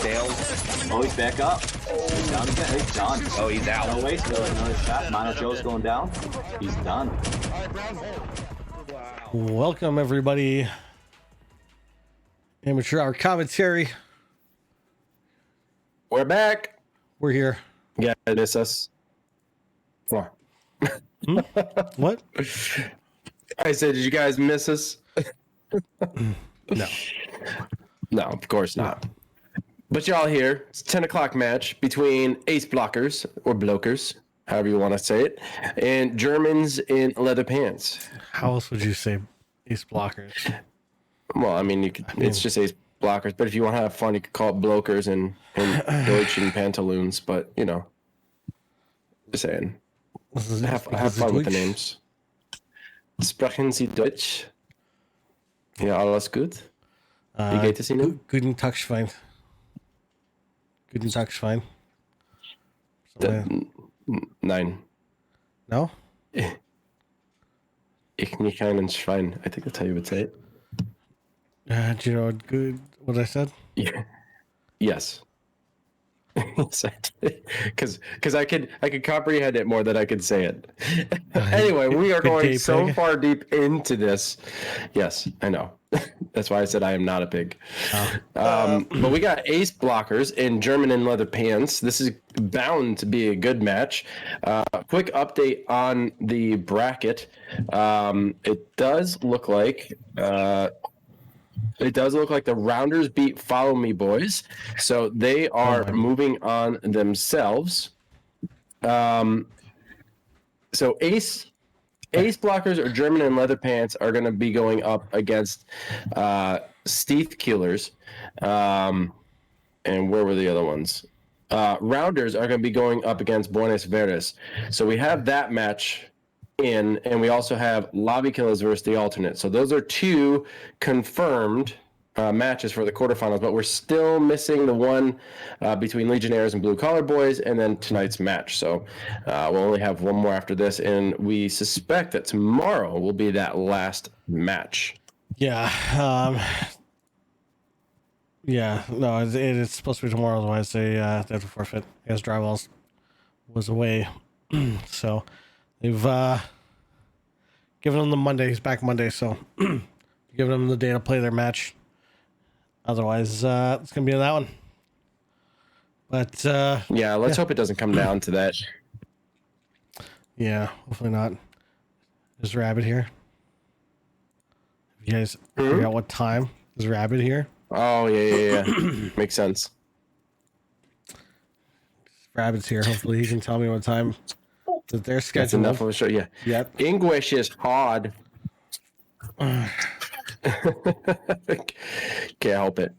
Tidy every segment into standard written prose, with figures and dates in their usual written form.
tails. Oh, he's back up. He's down again. He's done. Oh, he's out. No waste. Another shot. Mono Joe's going down. He's done. Welcome, everybody. Amateur Hour Commentary. We're back. We're here. Yeah, it's us. What? What? I said, did you guys miss us? No. No, of course not. But y'all here. It's a 10 o'clock match between ace blockers, or blokers, however you want to say it, and Germans in leather pants. How else would you say ace blockers? Well, I mean, it's just ace blockers, but if you want to have fun, you could call it blokers and Deutschen pantaloons, but, you know, just saying. Have fun with the names. Sprechen Sie Deutsch? Ja, alles gut? Wie geht es Ihnen? Guten Tag, Schwein. Guten Tag, Schwein. Nein. No? Ich nicht ein Schwein. I think that's how you would say it. Do you know what I said? Yeah. Yes. Because I could comprehend it more than I could say it. Anyway, we are going so far deep into this. Yes, I know. That's why I said I am not a pig. But we got ace blockers in German and leather pants. This is bound to be a good match. Quick update on the bracket. It does look like the Rounders beat Follow Me Boys, so they are moving on themselves. So ace blockers or German and leather pants are going to be going up against Steeth Killers, and where were the other ones? Rounders are going to be going up against Buenos Verdes. So we have that match in, and we also have Lobby Killers versus the alternate. So those are two confirmed matches for the quarterfinals, but we're still missing the one between Legionnaires and Blue Collar Boys, and then tonight's match. So we'll only have one more after this, and we suspect that tomorrow will be that last match. Yeah. No, it's supposed to be tomorrow, otherwise they have to forfeit. As Drywalls was away. So they've given them the Monday. He's back Monday, so giving them the day to play their match. Otherwise, it's going to be that one. But let's hope it doesn't come down to that. Yeah, hopefully not. Is Rabbit here? You guys figure out what time is Rabbit here? Oh, yeah. Makes sense. Rabbit's here. Hopefully he can tell me what time that they're scheduled. That's enough of a show. Yeah. Yep. English is hard. Can't help it.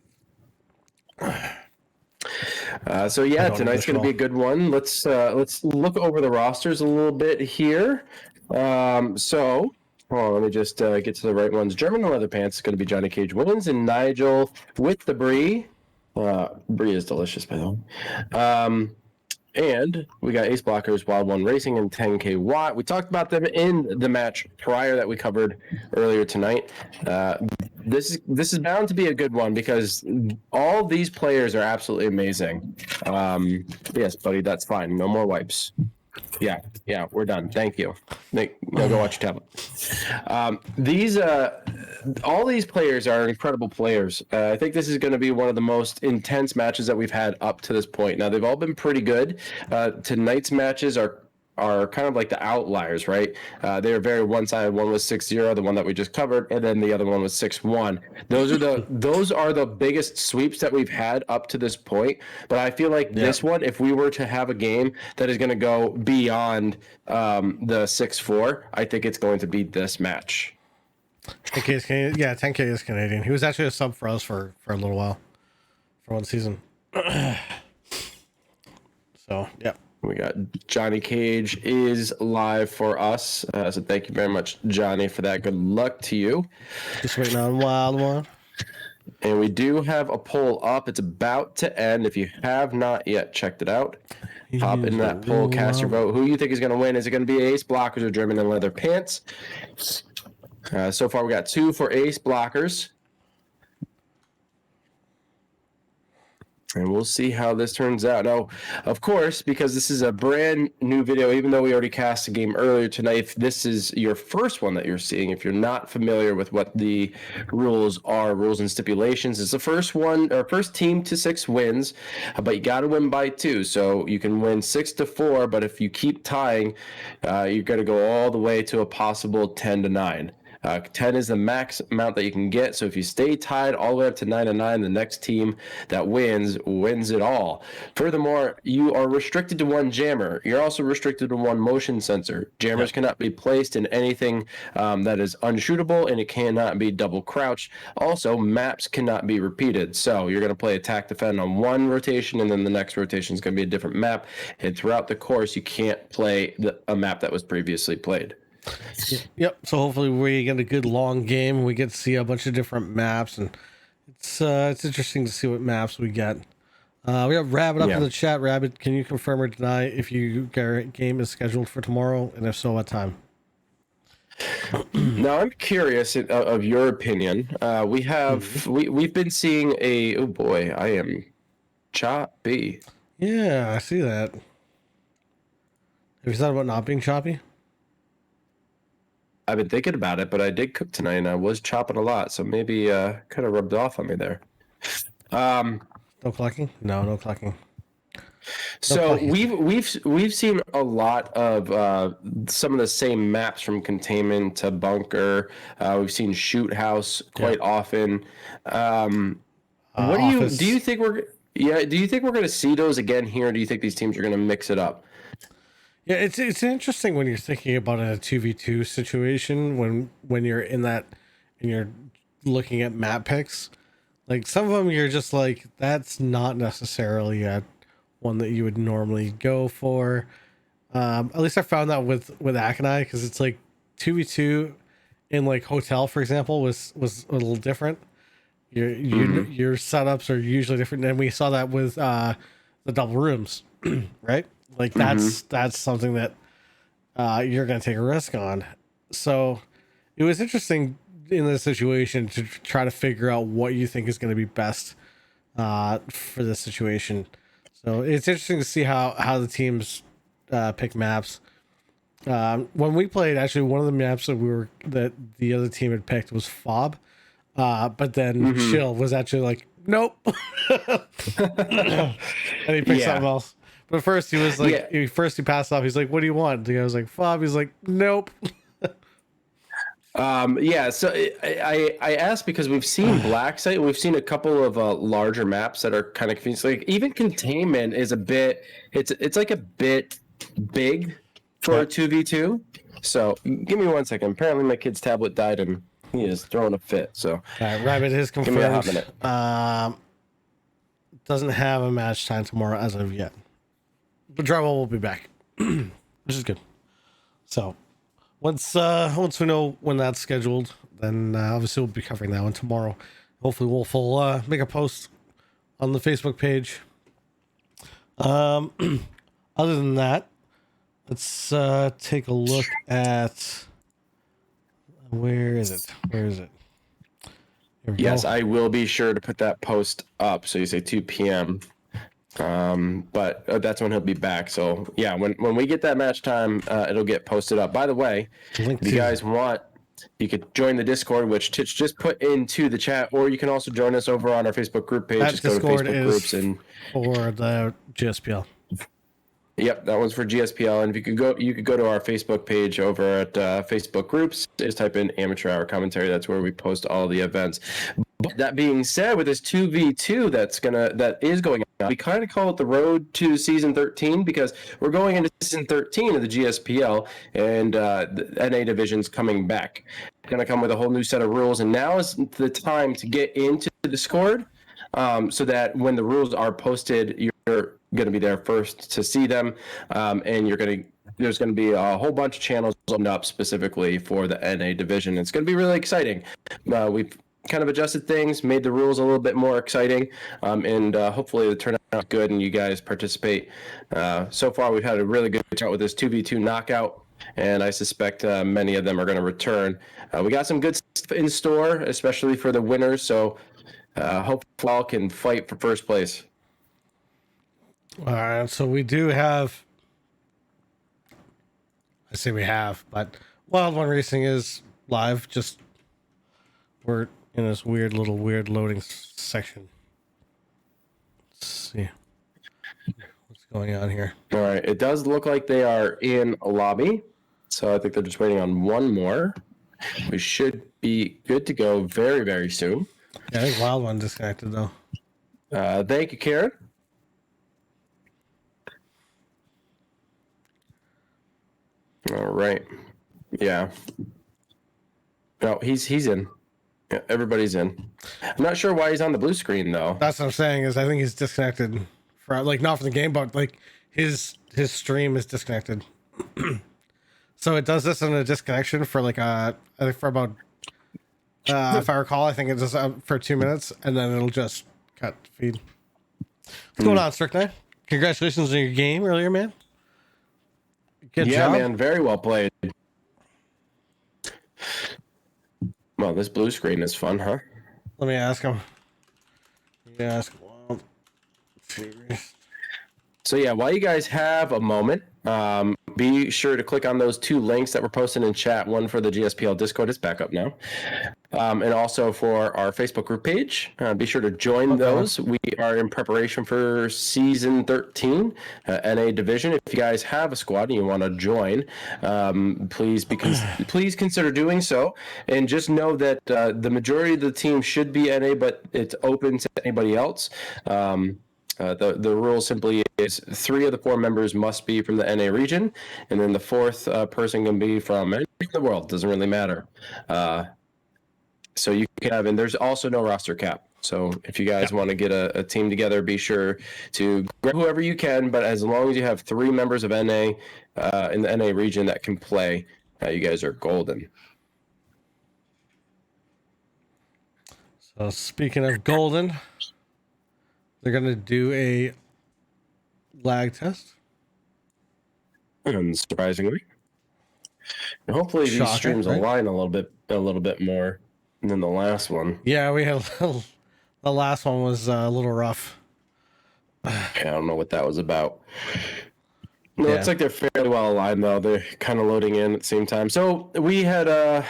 Tonight's going to be a good one. Let's look over the rosters a little bit here. Let me just get to the right ones. German and leather pants is going to be Johnny Cage wins, and Nigel with the brie. Brie is delicious, by the way. And we got ace blockers, Wild One Racing, and 10K Watt. We talked about them in the match prior that we covered earlier tonight. This is bound to be a good one because all these players are absolutely amazing. Yes, buddy, that's fine. No more wipes. Yeah, we're done. Thank you. Nick, now go watch your tablet. All these players are incredible players. I think this is going to be one of the most intense matches that we've had up to this point. Now, they've all been pretty good. Tonight's matches are kind of like the outliers, right? They are very one-sided. One was 6-0, the one that we just covered, and then the other one was 6-1. Those are the biggest sweeps that we've had up to this point. But I feel like this one, if we were to have a game that is going to go beyond the 6-4, I think it's going to be this match. 10K is Canadian. Yeah, 10K is Canadian. He was actually a sub for us for a little while, for one season. So, yeah. We got Johnny Cage is live for us. So thank you very much, Johnny, for that. Good luck to you. Just waiting on Wild One. And we do have a poll up. It's about to end. If you have not yet checked it out, hop in that poll, cast your vote. Who you think is going to win? Is it going to be ace blockers or German and leather pants? So far, we got 2 for ace blockers. And we'll see how this turns out. Now, of course, because this is a brand new video, even though we already cast a game earlier tonight, if this is your first one that you're seeing, if you're not familiar with what the rules are, rules and stipulations, it's the first one, or first team to 6 wins, but you got to win by 2. So you can win 6-4, but if you keep tying, you're going to go all the way to a possible 10-9. 10 is the max amount that you can get. So if you stay tied all the way up to 9-9, the next team that wins it all. Furthermore, you are restricted to 1 jammer. You're also restricted to 1 motion sensor. Jammers cannot be placed in anything that is unshootable, and it cannot be double crouched. Also, maps cannot be repeated. So you're going to play attack defend on 1 rotation, and then the next rotation is going to be a different map. And throughout the course, you can't play a map that was previously played. Yep. So hopefully we get a good long game. We get to see a bunch of different maps, and it's interesting to see what maps we get. We have Rabbit up in the chat. Rabbit, can you confirm or deny if your game is scheduled for tomorrow, and if so, what time? Now I'm curious of your opinion. We've been seeing oh boy, I am choppy. Yeah, I see that. Have you thought about not being choppy? I've been thinking about it, but I did cook tonight and I was chopping a lot, so maybe kind of rubbed off on me there. No clucking? No clucking. So we've seen a lot of some of the same maps, from containment to bunker. We've seen shoot house quite often. What do you think we're going to see those again here? Or do you think these teams are going to mix it up? Yeah, it's interesting when you're thinking about a 2v2 situation when you're in that and you're looking at map picks. Like some of them you're just like, that's not necessarily a one that you would normally go for. At least I found that with Akanai, because it's like 2v2 in like hotel, for example, was a little different. Your setups are usually different, and we saw that with the double rooms, right? Like that's something that you're going to take a risk on. So it was interesting in this situation to try to figure out what you think is going to be best for this situation. So it's interesting to see how the teams pick maps. When we played, actually, one of the maps that the other team had picked was Fob, but then Chill was actually like, nope, and he picked something else. But first he was like, he passed off. He's like, what do you want? The guy was like, Fob. He's like, nope. So I asked because we've seen Black Site, we've seen a couple of larger maps that are kind of confusing. Like even Containment is a bit, it's like a bit big for a 2v2. So give me 1 second. Apparently my kid's tablet died and he is throwing a fit. So Rabbit is confirmed. Give me a hot minute. Doesn't have a match time tomorrow as of yet. But Drywall will be back, which is good. So once we know when that's scheduled, then obviously we'll be covering that one tomorrow. Hopefully Wolf will make a post on the Facebook page. Other than that, let's take a look at where is it? Yes, I will be sure to put that post up. So you say 2 p.m. But that's when he'll be back. So yeah, when we get that match time, it'll get posted up. By the way, if you guys want, you could join the Discord, which Titch just put into the chat, or you can also join us over on our Facebook group page. That just Discord go to Facebook groups and for the GSPL. Yep, that one's for GSPL. And if you could go to our Facebook page over at Facebook groups. Just type in Amateur Hour Commentary. That's where we post all the events. But that being said, with this 2v2 that is going on, we kind of call it the road to season 13, because we're going into season 13 of the GSPL, and the NA division's coming back. It's going to come with a whole new set of rules, and now is the time to get into the Discord, so that when the rules are posted, you're going to be there first to see them, and there's going to be a whole bunch of channels opened up specifically for the NA division. It's going to be really exciting. We've kind of adjusted things, made the rules a little bit more exciting, and hopefully the turnout is good and you guys participate. So far, we've had a really good turnout with this 2v2 knockout, and I suspect many of them are going to return. We got some good stuff in store, especially for the winners, so hopefully all can fight for first place. All right, so we do have. I say we have, but Wild One Racing is live. Just we're in this weird loading section. Let's see what's going on here. All right. It does look like they are in a lobby. So I think they're just waiting on one more. We should be good to go very, very soon. Yeah, I think Wild One disconnected though. Thank you, Karen. All right. Yeah. No, he's in. Yeah, everybody's in. I'm not sure why he's on the blue screen though. That's what I'm saying is I think he's disconnected for like not from the game, but like his stream is disconnected. So it does this in a disconnection for like I think for about if I recall, I think it does for 2 minutes and then it'll just cut feed. What's going on, Strickland? Congratulations on your game earlier, man. Good job. Man, very well played. Well, this blue screen is fun, huh? Let me ask him. Well, so yeah, while you guys have a moment, be sure to click on those 2 links that were posted in chat. One for the GSPL Discord, it's back up now, and also for our Facebook group page. Be sure to join those. We are in preparation for season 13, NA division. If you guys have a squad and you want to join, please consider doing so. And just know that the majority of the team should be NA, but it's open to anybody else. The rule simply is 3 of the 4 members must be from the NA region, and then the 4th person can be from anywhere in the world. Doesn't really matter. So you can have, and there's also no roster cap. So if you guys want to get a team together, be sure to grab whoever you can. But as long as you have 3 members of NA in the NA region that can play, you guys are golden. So speaking of golden, they're gonna do a lag test. Unsurprisingly, and hopefully these streams align a little bit more than the last one. Yeah, we had the last one was a little rough. Yeah, I don't know what that was about. No, it's like they're fairly well aligned though. They're kind of loading in at the same time. So we had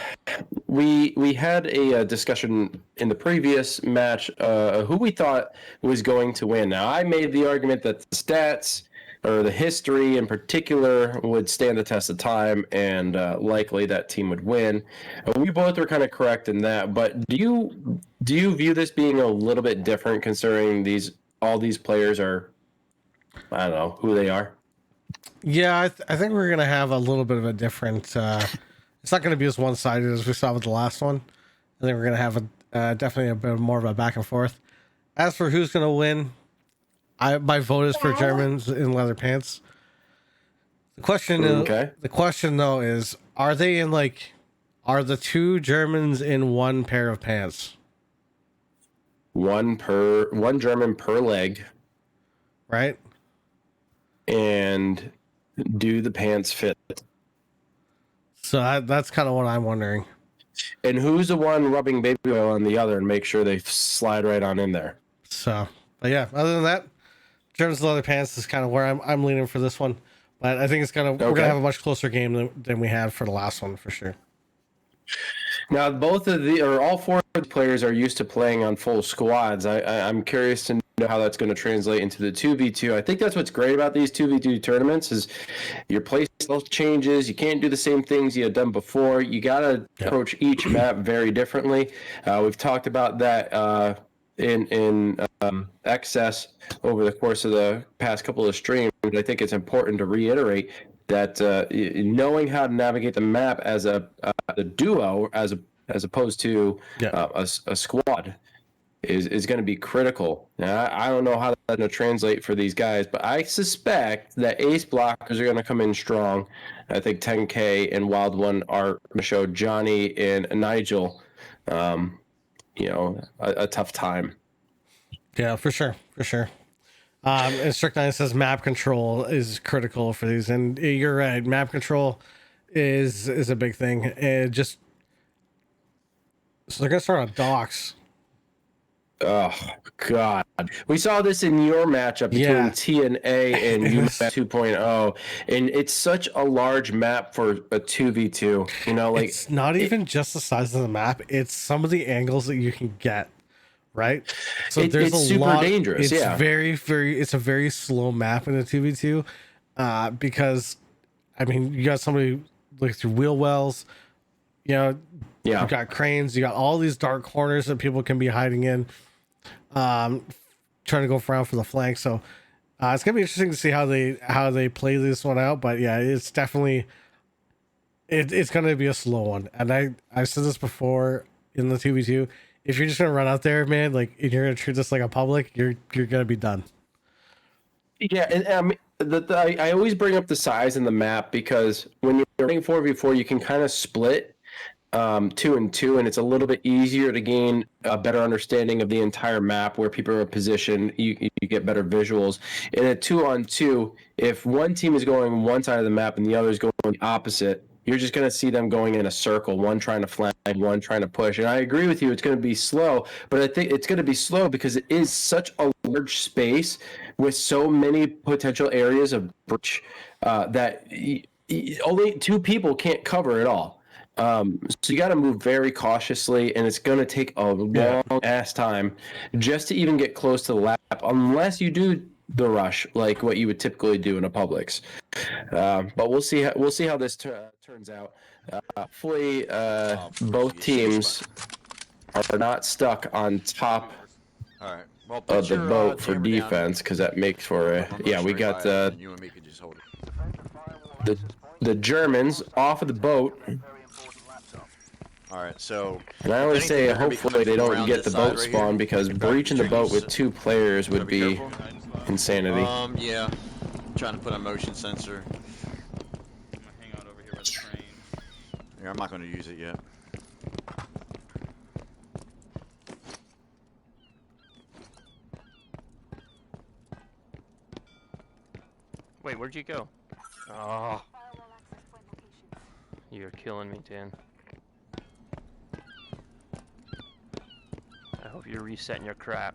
we had a discussion in the previous match who we thought was going to win. Now I made the argument that the stats or the history in particular would stand the test of time, and likely that team would win. We both were kind of correct in that. But do you view this being a little bit different, considering all these players are, I don't know who they are? Yeah, I think we're gonna have a little bit of a different. It's not gonna be as one-sided as we saw with the last one. I think we're gonna have definitely a bit more of a back and forth. As for who's gonna win, my vote is for Germans in leather pants. The question though is, are the 2 Germans in one pair of pants? One German per leg, right? And do the pants fit? So that's kind of what I'm wondering. And who's the one rubbing baby oil on the other and make sure they slide right on in there? So, but yeah, other than that, Germans leather pants is kind of where I'm leaning for this one. But I think we're gonna have a much closer game than we had for the last one for sure. Now, all 4 players are used to playing on full squads. I'm curious to know how that's going to translate into the 2v2. I think that's what's great about these 2v2 tournaments is your play style changes. You can't do the same things you had done before. You got to approach each map very differently. We've talked about that in excess over the course of the past couple of streams. I think it's important to reiterate that knowing how to navigate the map as a duo, as opposed to a squad, is going to be critical. Now, I don't know how that's going to translate for these guys, but I suspect that ace blockers are going to come in strong. I think 10K and Wild One are going to show Johnny and Nigel, a tough time. Yeah, for sure. And Strict9 says map control is critical for these, and you're right. Map control is a big thing. So they're gonna start on docks. Oh God, we saw this in your matchup between Yeah. TNA and It UMAP was- 2.0, and it's such a large map for a 2v2. You know, like it's not even just the size of the map, it's some of the angles that you can get, right? So there's it's a super lot. dangerous. It's Yeah, it's a very slow map in a 2v2, because I mean, you got somebody like through wheel wells, you know, yeah. you got cranes, you got all these dark corners that people can be hiding in, um, trying to go around for the flank. So it's gonna be interesting to see how they play this one out. But yeah, it's definitely it's gonna be a slow one. And I said this before in the 2v2. If you're just gonna run out there, man, like and you're gonna treat this like a public, you're gonna be done. Yeah, and I always bring up the size in the map because when you're running 4v4, you can kind of split 2 and 2, and it's a little bit easier to gain a better understanding of the entire map where people are positioned. You get better visuals. In a 2-on-2, if one team is going one side of the map and the other is going the opposite, you're just going to see them going in a circle, one trying to flank, one trying to push. And I agree with you, it's going to be slow, but I think it's going to be slow because it is such a large space with so many potential areas of breach that only 2 people can't cover it all. So you got to move very cautiously, and it's going to take a long ass time just to even get close to the lap, unless you do the rush like what you would typically do in a Publix. But we'll see. We'll see how this turns out. Hopefully, both teams are not stuck on top All right. Well, of the boat for defense, because that makes for a We got you and me could just hold it. the Germans off of the boat. All right. So. And I always say, hopefully they don't get the boat spawn, because breaching the boat with 2 players would be insanity. Yeah. Trying to put a motion sensor. I'm gonna hang out over here by the train. Yeah, I'm not going to use it yet. Wait, where'd you go? Oh. You're killing me, Dan. I hope you're resetting your crap.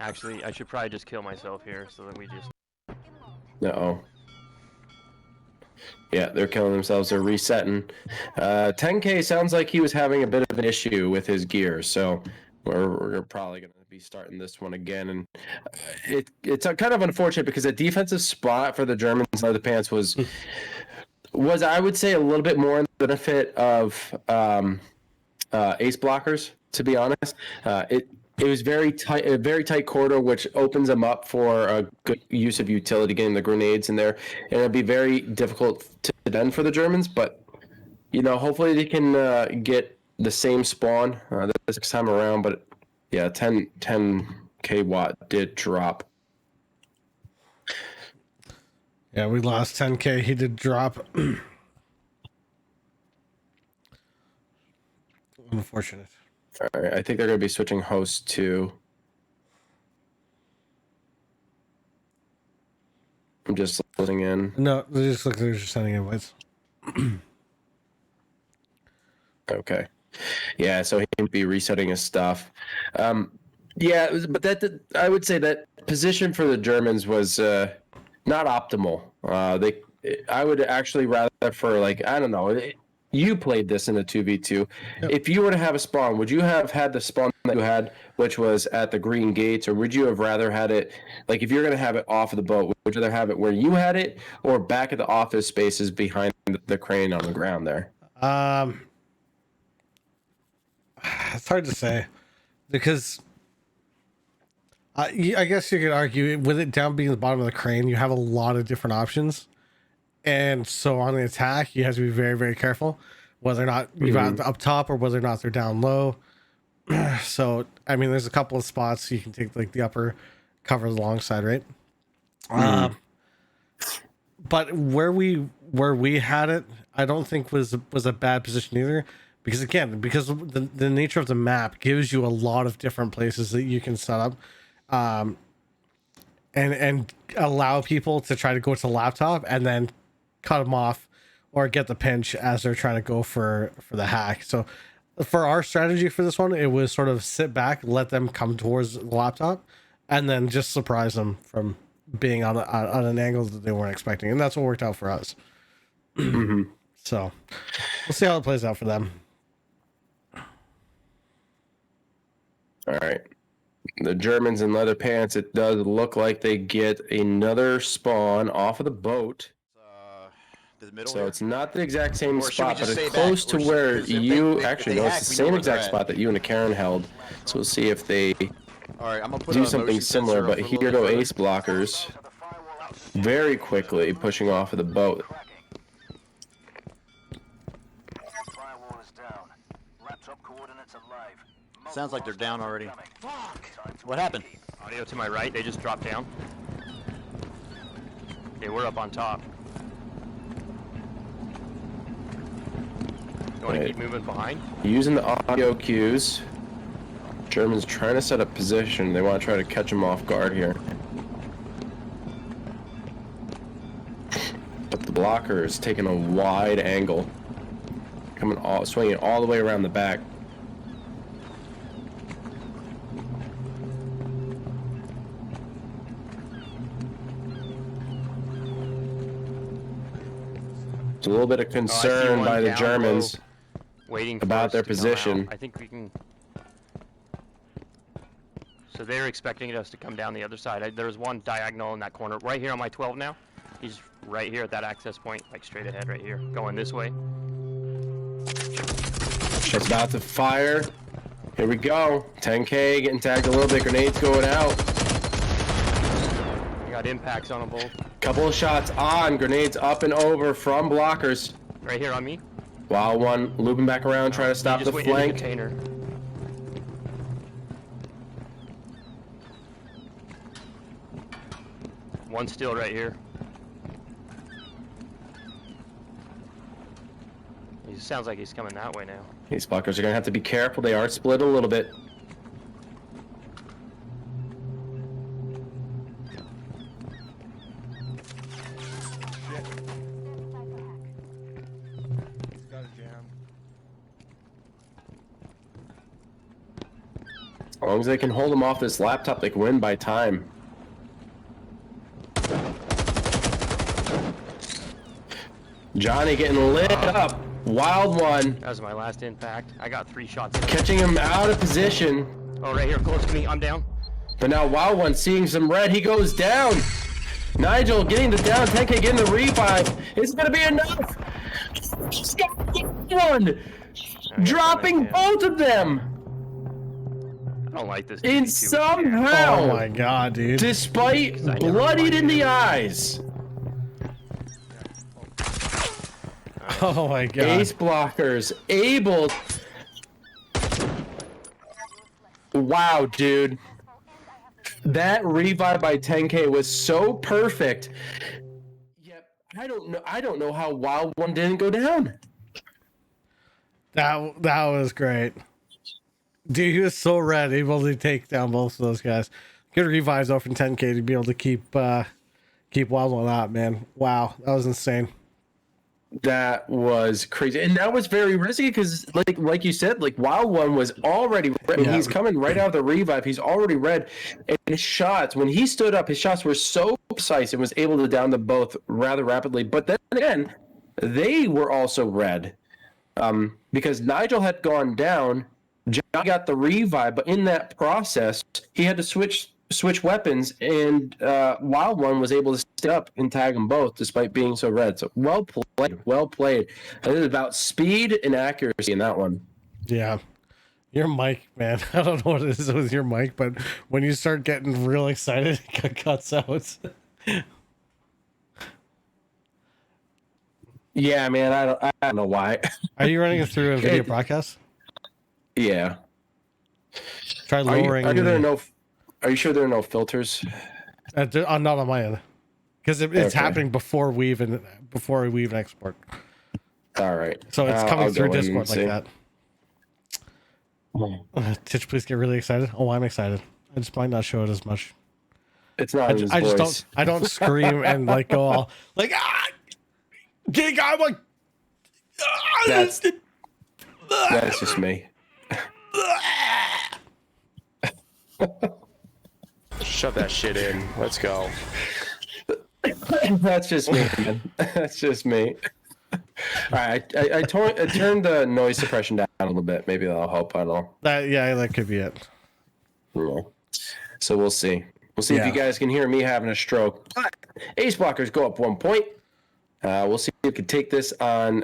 Actually, I should probably just kill myself here so that we just... Uh-oh. Yeah, they're killing themselves. They're resetting. 10K sounds like he was having a bit of an issue with his gear, so we're probably going to be starting this one again. And it's kind of unfortunate because the defensive spot for the Germans in the pants was I would say a little bit more in the benefit of ace blockers, to be honest. It was a very tight corridor, which opens them up for a good use of utility, getting the grenades in there. And it'll be very difficult to defend for the Germans, but hopefully they can get the same spawn this next time around. But yeah, 10K watt did drop. Yeah, we lost 10K. He did drop. Unfortunate. All right, I think they're going to be switching hosts to. I'm just listening in. No, they're just sending invites. Okay. Yeah, so he can be resetting his stuff. Yeah, but I would say that position for the Germans was not optimal. I would actually rather for I don't know. You played this in a 2v2. Yep. If you were to have a spawn, would you have had the spawn that you had, which was at the green gates, or would you have rather had it, if you're going to have it off of the boat, would you rather have it where you had it or back at the office spaces behind the crane on the ground there? It's hard to say because I guess you could argue with it down being the bottom of the crane, you have a lot of different options. And so on the attack, you have to be very, very careful whether or not you've got up top or whether or not they're down low. So, I mean, there's a couple of spots you can take the upper cover the long side, right? But where we had it, I don't think was a bad position either. Because again, the nature of the map gives you a lot of different places that you can set up, and allow people to try to go to the laptop and then cut them off or get the pinch as they're trying to go for the hack. So for our strategy for this one, it was sort of sit back, let them come towards the laptop, and then just surprise them from being on an angle that they weren't expecting. And that's what worked out for us. So we'll see how it plays out for them. All right. The Germans in leather pants, it does look like they get another spawn off of the boat. The middle So here? it's not the exact same Or should we spot, just but it's stay close back? to Or should- where 'cause if you they actually hack, no, we it's the know same where exact they're spot at. that you and Karen held. So we'll see if they All right, I'm gonna put do a something motion similar. sensor But up a here little go bit ace blockers, very quickly pushing off of the boat. Firewall is down. Laptop coordinates are live. further. Sounds like they're down already. What happened? Audio to my right, they just dropped down. They were up on top. You want to Right. keep moving behind? Using the audio cues, Germans trying to set up position. They want to try to catch them off guard here. But the blocker is taking a wide angle, swinging all the way around the back. It's a little bit of Oh, I see concern one by the down Germans. low, waiting for about us their to come position. out. I think we can. So they're expecting us to come down the other side. There's one diagonal in that corner, right here on my 12 now. He's right here at that access point, like straight ahead right here, going this way. It's about to fire. Here we go. 10K getting tagged a little bit. Grenades going out. I got impacts on them both. Couple of shots on. Grenades up and over from blockers. Right here on me. Wild one looping back around, trying to He stop just the went in the flank. container. One still right here. He sounds like he's coming that way now. These blockers are gonna have to be careful. They are split a little bit. As long as they can hold them off this laptop, they can win by time. Johnny getting lit up. Wild one. That was my last impact. I got 3 shots in him. Catching him out of position. Oh, right here, close to me. I'm down. But now Wild One seeing some red. He goes down. Nigel getting the down. 10K getting the revive. It's going to be enough. He's got one. Dropping both of them. I don't like this. And DB2. somehow, Oh my god, dude. despite I never bloodied in mind the it. eyes, Oh my god. Ace blockers able. Wow, dude. That revive by 10K was so perfect. Yep, I don't know how Wild One didn't go down. That was great. Dude, he was so red, able to take down both of those guys. Good revives though from 10K to be able to keep Wild One up, man. Wow, that was insane. That was crazy, and that was very risky because, like you said, like Wild One was already red. Yeah. He's coming right out of the revive. He's already red, and his shots when he stood up, his shots were so precise and was able to down them both rather rapidly. But then again, they were also red, because Nigel had gone down. John got the revive, but in that process, he had to switch weapons, and Wild One was able to stay up and tag them both despite being so red. So well played. It is about speed and accuracy in that one. Yeah. Your mic, man. I don't know what it is with your mic, but when you start getting real excited, it cuts out. Yeah, man, I don't know why. Are you running it through a video broadcast? Yeah. Try Are lowering. you sure there are no filters? Not on my end, because it's Okay. happening before we even export. All right. So it's I'll coming go through in and Discord like see. that. Titch, please get really excited. Oh, I'm excited. I just might not show it as much. It's not his I just voice. don't. I don't scream and like go all like gig. I'm like That's just me. Shove that shit in. Let's go. That's just me, man. That's just me. All right, I turned the noise suppression down a little bit. Maybe that'll help. I don't know. That could be it. Yeah. So we'll see. We'll see if you guys can hear me having a stroke. But ace blockers go up 1 point. We'll see if we can take this on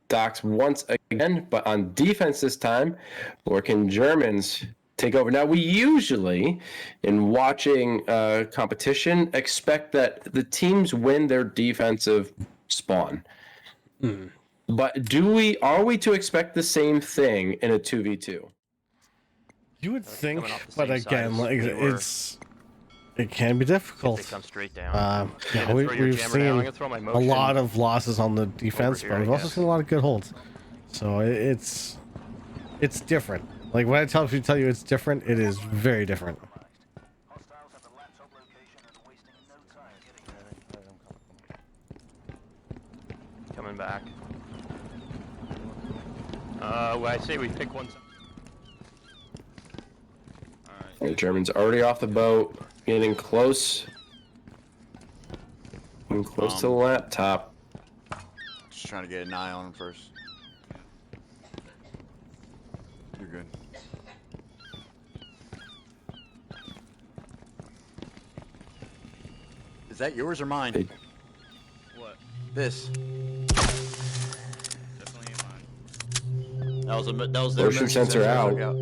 Docs once again, but on defense this time, or can Germans take over? Now, we usually, in watching competition, expect that the teams win their defensive spawn. But are we to expect the same thing in a 2v2? You would think, but again, like it can be difficult. They come straight down. We've seen a lot of losses on the defense, but we've also seen a lot of good holds. So it's different. Like when I tell you it's different, it is very different. Hostiles have the laptop location and are wasting no time getting there. Coming back. Well, I say we pick one. The Germans already off the boat, getting close. Getting close to the laptop. Just trying to get an eye on him first. You're good. Is that yours or mine? What? This. Definitely ain't mine. That was their Motion sensor out. out.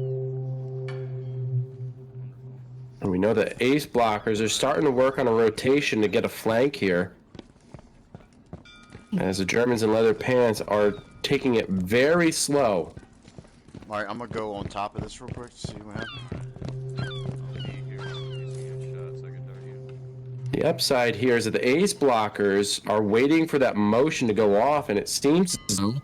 And we know that ace blockers are starting to work on a rotation to get a flank here. As the Germans in leather pants are taking it very slow. Alright, I'm gonna go on top of this real quick to see what happens. I'll be here in case we get shot, so I can dart you. The upside here is that the ace blockers are waiting for that motion to go off, and it seems as though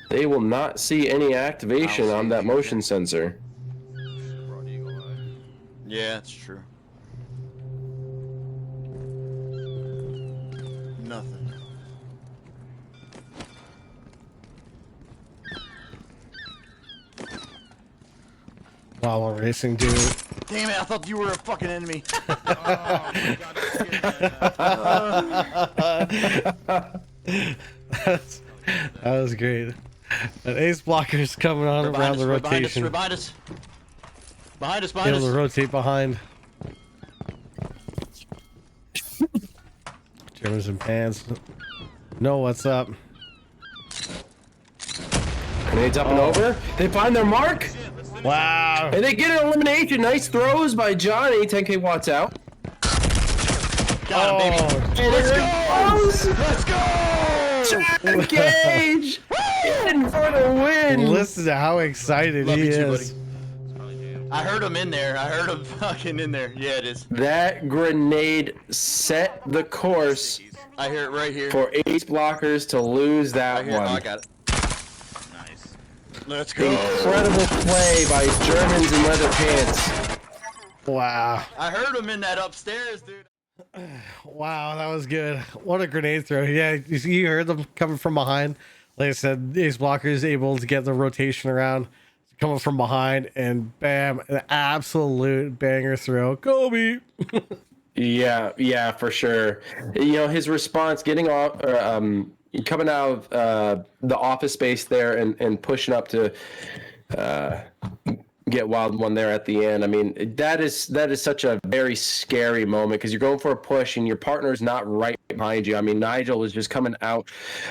they will not see any activation on that motion sensor. Broad eagle eye. Yeah, that's true. Nothing. Wow, we're racing, dude. Damn it, I thought you were a fucking enemy. Oh my god, That was great. An ace blocker's coming on around the rotation. Behind us. Behind Able to us. rotate behind. Germans and pants. Know what's up. Grenades up and over. They find their mark. Wow. And they get an elimination. Nice throws by Johnny. 10k watts out. Got him, baby. Let's go! Jack Gage! In for the win! Listen to how excited Love he you too, is. I heard him in there. I heard him fucking in there. Yeah, it is. That grenade set the course I hear it right here. for ace blockers to lose that Right here. one. Oh, I got it. nice. Let's go. Incredible play by Germans in leather pants. Wow. I heard him in that upstairs, dude. Wow, that was good. What a grenade throw. Yeah, you heard them coming from behind. Like I said, ace blocker is able to get the rotation around, coming from behind, and bam, an absolute banger throw. Kobe! Yeah, for sure. You know, his response getting off, coming out of the office space there and pushing up to get wild one there at the end. I mean, that is such a very scary moment because you're going for a push and your partner's not right behind you. I mean, Nigel was just coming out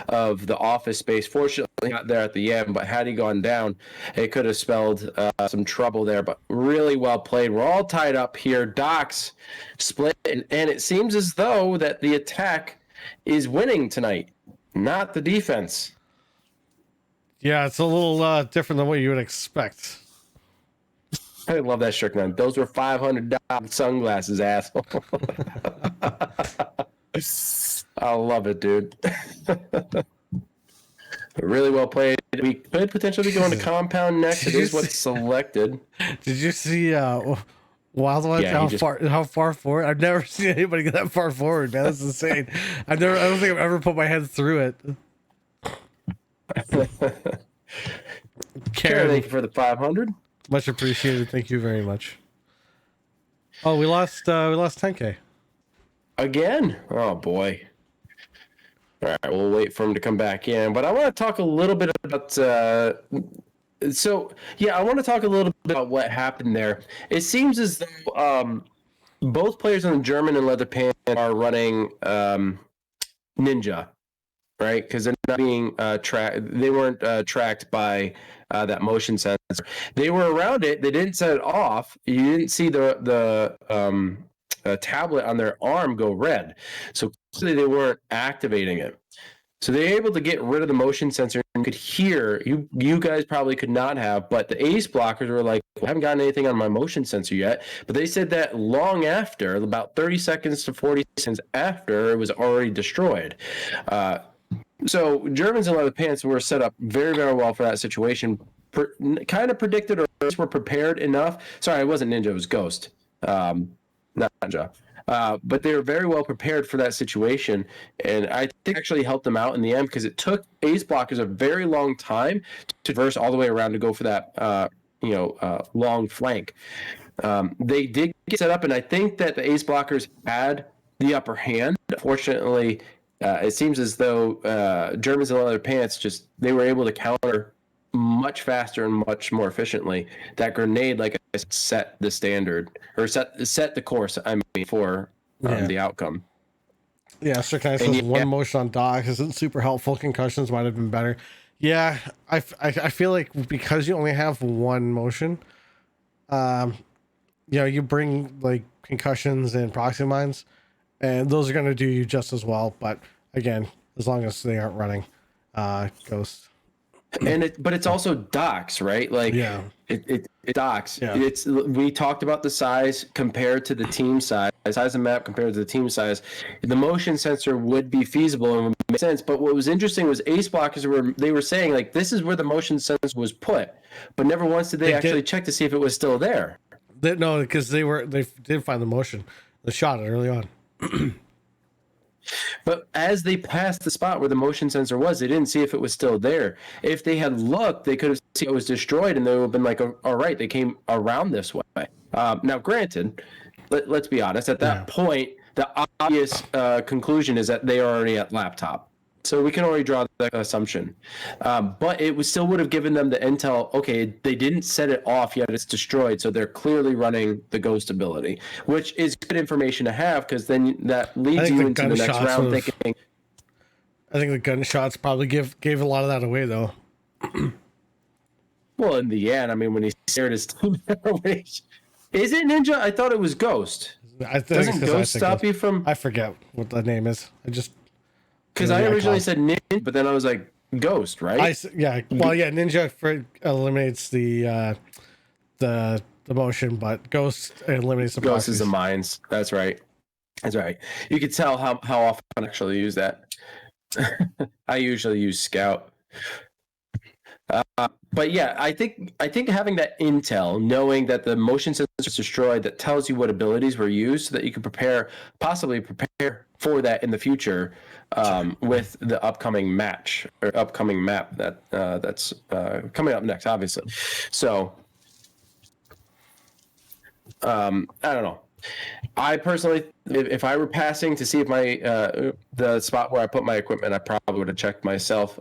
of the office space. Fortunately, not there at the end, but had he gone down, it could have spelled some trouble there. But really well played. We're all tied up here. Docs split, and it seems as though that the attack is winning tonight, not the defense. Yeah, it's a little different than what you would expect. I love that Strickland. Those were $500 sunglasses, asshole. I love it, dude. Really well played. We could potentially be going to compound next. It is what's selected. Did you see Wild Watch, Yeah, how far forward? I've never seen anybody get that far forward, man. That's insane. I don't think I've ever put my head through it. Karen, Karen, thank you for the 500. much appreciated. Thank you very much. Oh, we lost 10K. Again? Oh boy. All right, we'll wait for him to come back in. But I want to talk a little bit about. I want to talk a little bit about what happened there. It seems as though both players on the German and leather pants are running Ninja, right? Because they're not being tracked. They weren't tracked by that motion sensor. They were around it. They didn't set it off. You didn't see the tablet on their arm go red. So clearly they weren't activating it. So they were able to get rid of the motion sensor and could hear. You guys probably could not have, but the ace blockers were like, I haven't gotten anything on my motion sensor yet. But they said that long after, about 30 seconds to 40 seconds after, it was already destroyed. So Germans in leather pants were set up very, very well for that situation. Kind of predicted, or at least were prepared enough. Sorry, it wasn't Ninja, it was Ghost. Not Ninja. But they were very well prepared for that situation, and I think actually helped them out in the end because it took ace blockers a very long time to traverse all the way around to go for that long flank. They did get set up, and I think that the ace blockers had the upper hand. Fortunately, it seems as though Germans in leather pants they were able to counter much faster and much more efficiently. That grenade, like I said, set the standard, or set the course. I mean, for the outcome. Yeah, Strickland says one motion on dock isn't super helpful. Concussions might have been better. Yeah, I feel like because you only have one motion, you bring like concussions and proxy mines, and those are going to do you just as well. But again, as long as they aren't running Ghost. But it's also docks, right? Like it docks. Yeah. We talked about the size compared to the team size of map compared to the team size. The motion sensor would be feasible and would make sense. But what was interesting was ace blockers were saying like this is where the motion sensor was put, but never once did they actually check to see if it was still there. No, because they did find the motion. They shot it early on. But as they passed the spot where the motion sensor was, they didn't see if it was still there. If they had looked, they could have seen it was destroyed, and they would have been like, all right, they came around this way. Now, granted, let's be honest, at that point, the obvious conclusion is that they are already at laptop. So we can already draw that assumption. But it still would have given them the intel, okay, they didn't set it off yet, it's destroyed, so they're clearly running the Ghost ability, which is good information to have, because then that leads you into the next round thinking... I think the gunshots probably gave a lot of that away, though. Well, in the end, I mean, when he stared his team... Is it Ninja? I thought it was Ghost. Doesn't Ghost stop you from... I forget what the name is. Because I originally said Ninja, but then I was like, Ghost, right? Ninja eliminates the motion, but Ghost eliminates the Ghost proxies. is the mines. That's right. You could tell how often I actually use that. I usually use Scout. But yeah, I think having that intel, knowing that the motion sensor is destroyed, that tells you what abilities were used, so that you can possibly prepare for that in the future, with the upcoming match or upcoming map that's coming up next, obviously. So, I don't know. I personally, if I were passing to see if the spot where I put my equipment, I probably would have checked myself.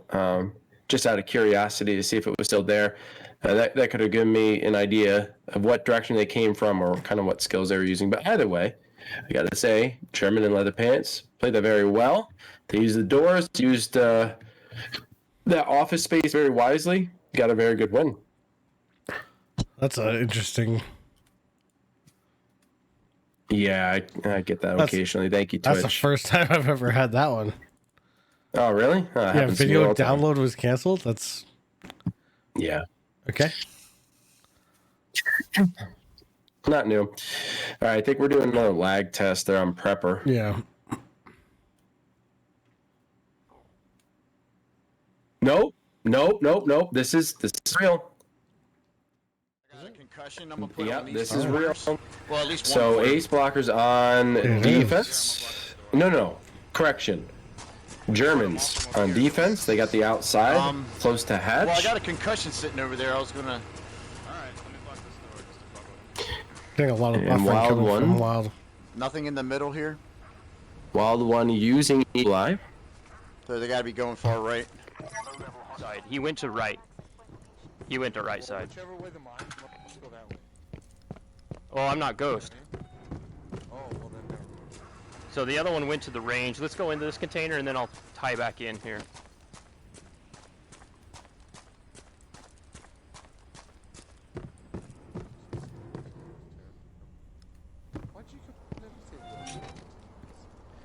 Just out of curiosity to see if it was still there. That could have given me an idea of what direction they came from or kind of what skills they were using. But either way, I got to say, German and leather pants played that very well. They used the doors, used that office space very wisely. Got a very good win. That's interesting. Yeah, I get that occasionally. Thank you, Twitch. That's the first time I've ever had that one. Oh, really? Video download was canceled? That's... Yeah. Okay. Not new. All right, I think we're doing another lag test there on Prepper. Yeah. Nope. This is real. concussion. I'm gonna put Yeah, on these this is real. corners. Well, at least one. So corner. Ace blockers on It defense. No. Correction. Germans on defense. They got the outside, close to hatch. Well, I got a concussion sitting over there. I was gonna. Alright, let me block this door just to fuck with him. Getting a lot of And buffering Wild coming one. from Wild. Nothing in the middle here. Wild one using Eagle Eye. So they gotta be going far right. Side. He went to right. He went to right side. Whichever way the mines go, let's go that way. Oh, I'm not Ghost. Oh, well then never mind. So the other one went to the range. Let's go into this container and then I'll tie back in here. Why'd you let me say that?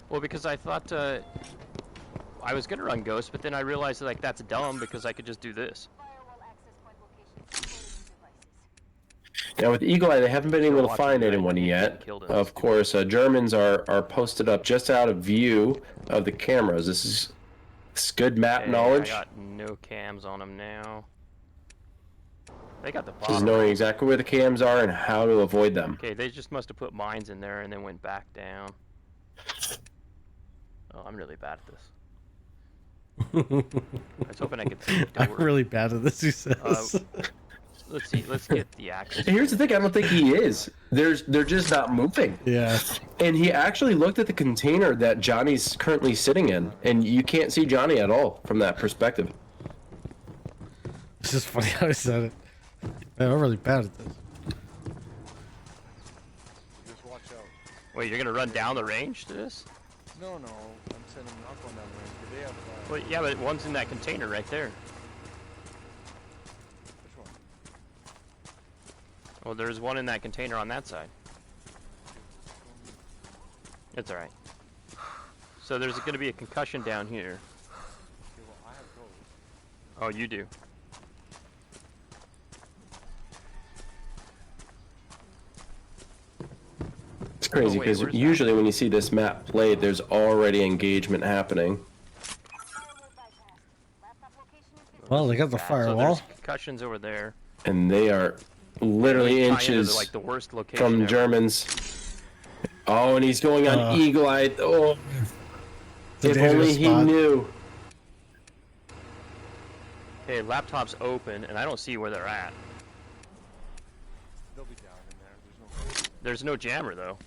Well, because I thought I was gonna run Ghost, but then I realized like that's dumb because I could just do this. Firewall access point locations for devices. Now with Eagle Eye, they haven't been able to Watching find right, anyone getting yet. killed in Of this. course, Germans are posted up just out of view of the cameras. This is good map Okay, knowledge. I got no cams on them now. They got the This is bottom. knowing exactly where the cams are and how to avoid them. Okay, they just must have put mines in there and then went back down. Oh, I'm really bad at this. I was hoping I could see the I'm door. really bad at this, he says. Let's see. Let's get the access. Here's the thing, I don't think he is. They're just not moving. yeah. And he actually looked at the container that Johnny's currently sitting in, and you can't see Johnny at all from that perspective. It's just funny how he said it. Man, I'm really bad at this. Just watch out. Wait, you're gonna run down the range to this? No, I'm saying I'm not going down the range, but they have, Well, yeah, but one's in that container right there. which one? Well, there's one in that container on that side. It's alright. So there's gonna be a concussion down here. Okay, well, I have those. Oh, you do. It's crazy wait, because where's that? usually when you see this map played, there's already engagement happening. Firewall bypassed. Laptop location is visible. Well, they got the So firewall. there's concussions over there. And they are literally Tie into inches like the worst location from ever. Germans. Oh, and he's going on Eagle Eye. Oh, It's a if dangerous only he spot. knew. Okay, laptop's open, and I don't see where they're at. They'll be down in there. There's no jammer though.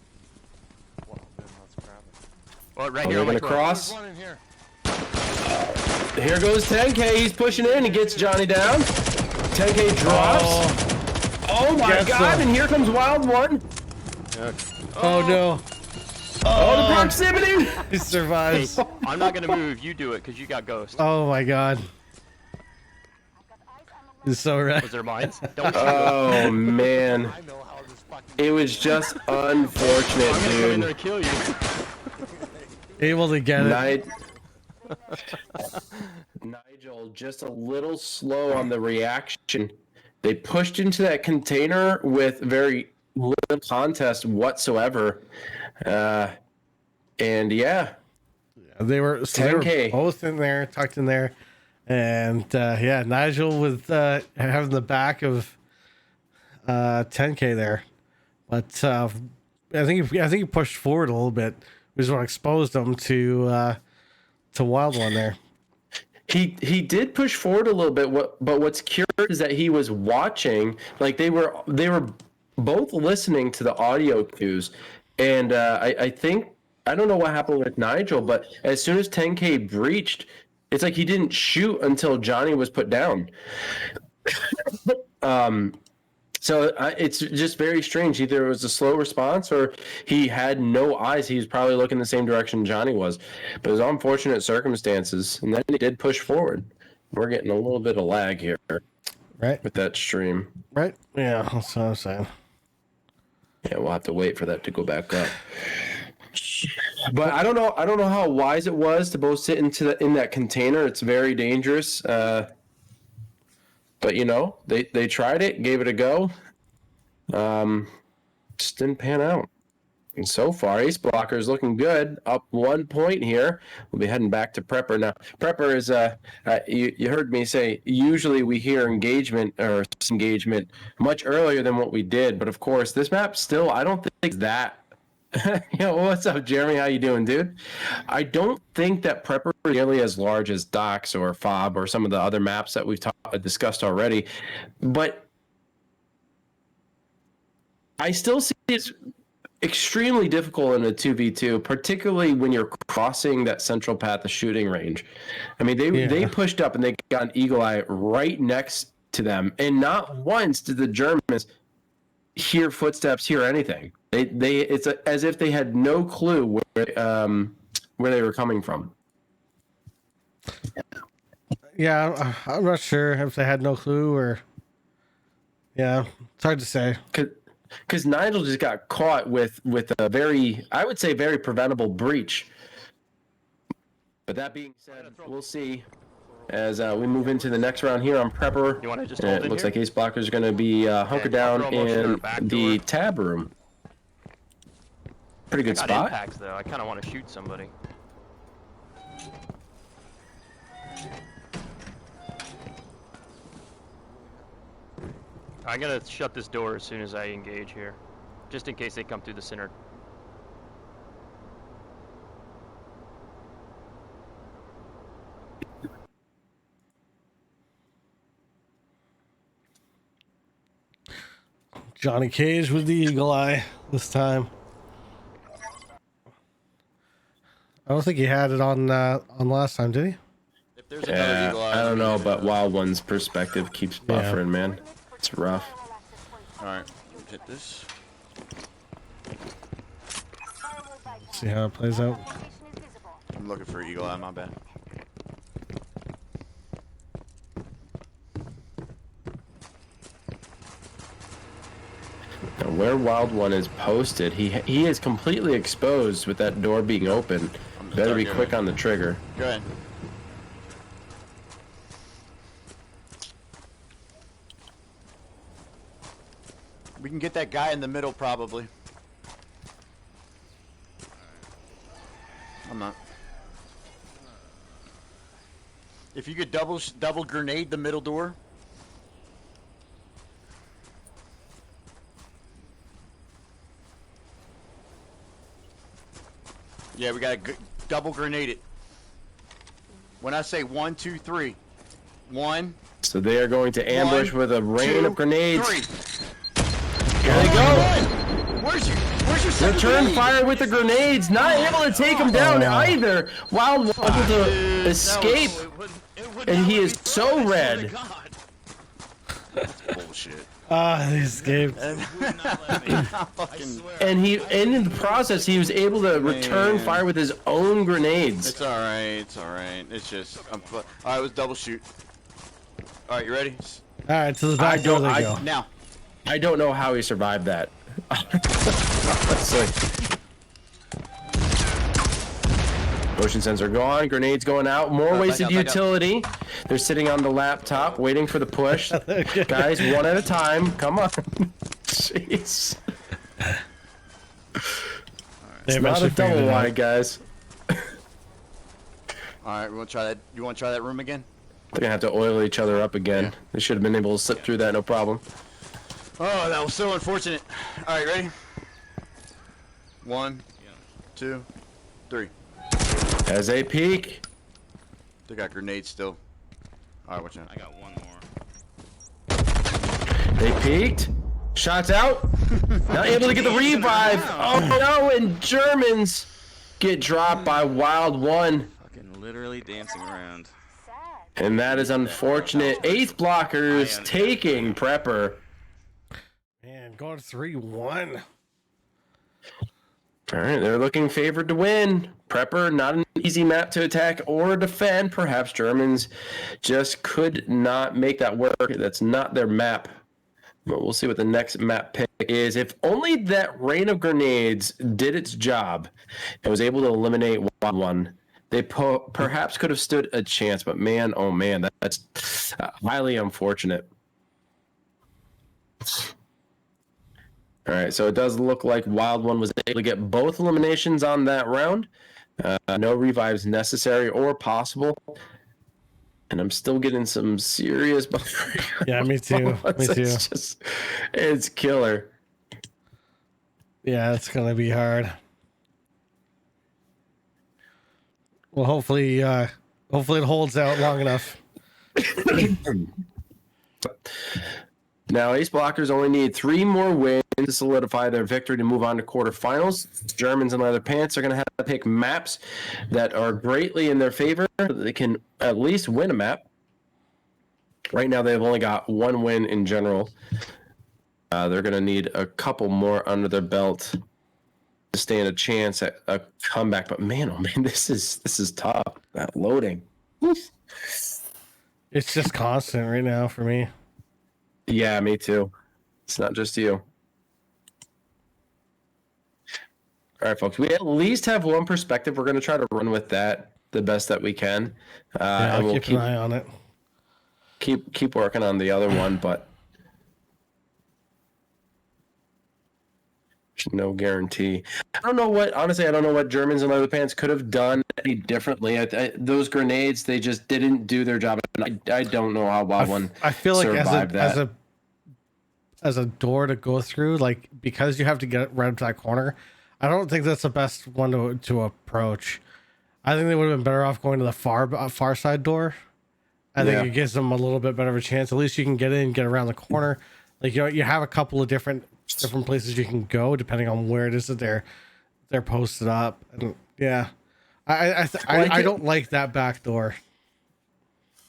Well, then let's grab it. Oh, right Are here they on my gonna 12. cross? There's one in here. Here goes 10K. He's pushing in. He gets Johnny down. 10K drops. Oh my Gets God! him. And here comes Wild One. Oh no. Oh, the proximity! He Hey, survives. I'm not gonna move. You do it, cause you got ghost. Oh my god. He's so right. Was there mines? Don't shoot. Oh man, I know how this fucking. it was just unfortunate, I'm gonna come in there dude. and kill you. Able to get it. Nigel, just a little slow on the reaction. They pushed into that container with very little contest whatsoever. And yeah, They were 10K. both in there, tucked in there, and yeah, Nigel with having the back of 10K there, but I think he pushed forward a little bit. We just want to expose them to Wild One there. he did push forward a little bit. But what's curious is that he was watching. Like they were both listening to the audio cues, and I think. I don't know what happened with Nigel, but as soon as 10K breached, it's like he didn't shoot until Johnny was put down. So it's just very strange. Either it was a slow response or he had no eyes. He was probably looking the same direction Johnny was. But it was unfortunate circumstances. And then he did push forward. We're getting a little bit of lag here Right, with that stream. right. Yeah, that's what I'm saying. Yeah, we'll have to wait for that to go back up. But I don't know how wise it was to both sit in that container. It's very dangerous. But you know, they tried it, gave it a go. Just didn't pan out. And so far, Ace Blocker is looking good. Up 1 point here. We'll be heading back to Prepper now. Prepper is you heard me say usually we hear engagement or engagement much earlier than what we did, but of course this map still I don't think it's that. What's up, Jeremy? How you doing, dude? I don't think that Prepper is nearly as large as Docks or Fob or some of the other maps that we've discussed already, but I still see it's extremely difficult in a 2v2, particularly when you're crossing that central path of shooting range. I mean, they pushed up and they got an Eagle Eye right next to them, and not once did the Germans hear footsteps, hear anything. It's as if they had no clue where they were coming from. Yeah, I'm not sure if they had no clue or. Yeah, it's hard to say. Because Nigel just got caught with a very, I would say, very preventable breach. But that being said, we'll see as we move into the next round here on Prepper. You want to just hold it in looks here? like Ace Blockers are going to be hunkered down in the tab room. Pretty good I got spot. impacts, though. I kind of want to shoot somebody. I'm gonna shut this door as soon as I engage here, just in case they come through the center. Johnny Cage with the Eagle Eye this time. I don't think he had it on last time, did he? If there's another Eagle Eye, I don't we know, need but to- Wild One's perspective keeps buffering, man. It's rough. Alright, hit this. See how it plays out. I'm looking for Eagle Eye, my bad. Now, where Wild One is posted, he is completely exposed with that door being open. Better be quick on the trigger. Go ahead. We can get that guy in the middle, probably. I'm not. If you could double grenade the middle door. Yeah, we gotta double grenade it. When I say 1, 2, 3. 1. So they are going to ambush with a rain of grenades. 3. Here they go. Where's your second Return grenade? fire with the grenades. Not able to take him down either. Wild One able to escape, and he is so red. Bullshit. He escaped. And in the process, he was able to return fire with his own grenades. It's alright, it's alright. It's just, alright, it was double shoot. Alright, you ready? Alright, to the back door they go. Now. I don't know how he survived that. Honestly. Motion sensor gone, grenades going out, more wasted utility. They're sitting on the laptop waiting for the push. Guys, one at a time. Come on. Jeez. It's not a double wide, guys. Alright, we want to try that. You want to try that room again? They're gonna have to oil each other up again. Yeah. They should have been able to slip through that, no problem. Oh, that was so unfortunate. Alright, ready? 1, 2, 3. As a peek. They got grenades still. Alright, watch out. I got one more. They peeked. Shots out. Not able to get the revive. Oh no, and Germans get dropped by Wild One. Fucking literally dancing around. And that is unfortunate. Ace Blockers taking Prepper. Man, going 3-1. All right, they're looking favored to win. Prepper, not an easy map to attack or defend. Perhaps Germans just could not make that work. That's not their map. But we'll see what the next map pick is. If only that rain of grenades did its job and was able to eliminate Wild One, they perhaps could have stood a chance. But man, oh man, that's highly unfortunate. All right, so it does look like Wild One was able to get both eliminations on that round. No revives necessary or possible. And I'm still getting some serious buffering. Yeah, me too. Me too. It's just, it's killer. Yeah, it's gonna be hard. Well, hopefully it holds out long enough. Now, Ace Blockers only need 3 more wins to solidify their victory to move on to quarterfinals. Germans and Leather Pants are going to have to pick maps that are greatly in their favor so that they can at least win a map. Right now, they've only got 1 win in general. They're going to need a couple more under their belt to stand a chance at a comeback. But man, oh man, this is tough. That loading. It's just constant right now for me. Yeah, me too. It's not just you. All right, folks. We at least have one perspective. We're going to try to run with that the best that we can. Yeah, and I'll we'll keep an eye on it. keep working on the other one, but there's no guarantee. I don't know what Germans and Leather Pants could have done any differently. Those grenades, they just didn't do their job. I don't know how Wild One I feel like survived that. as a door to go through, like, because you have to get right up to that corner, I don't think that's the best one to approach. I think they would have been better off going to the far side door. I think it gives them a little bit better of a chance. At least you can get in, get around the corner. Like, you have a couple of different places you can go depending on where it is that they're posted up. And yeah, I don't like that back door.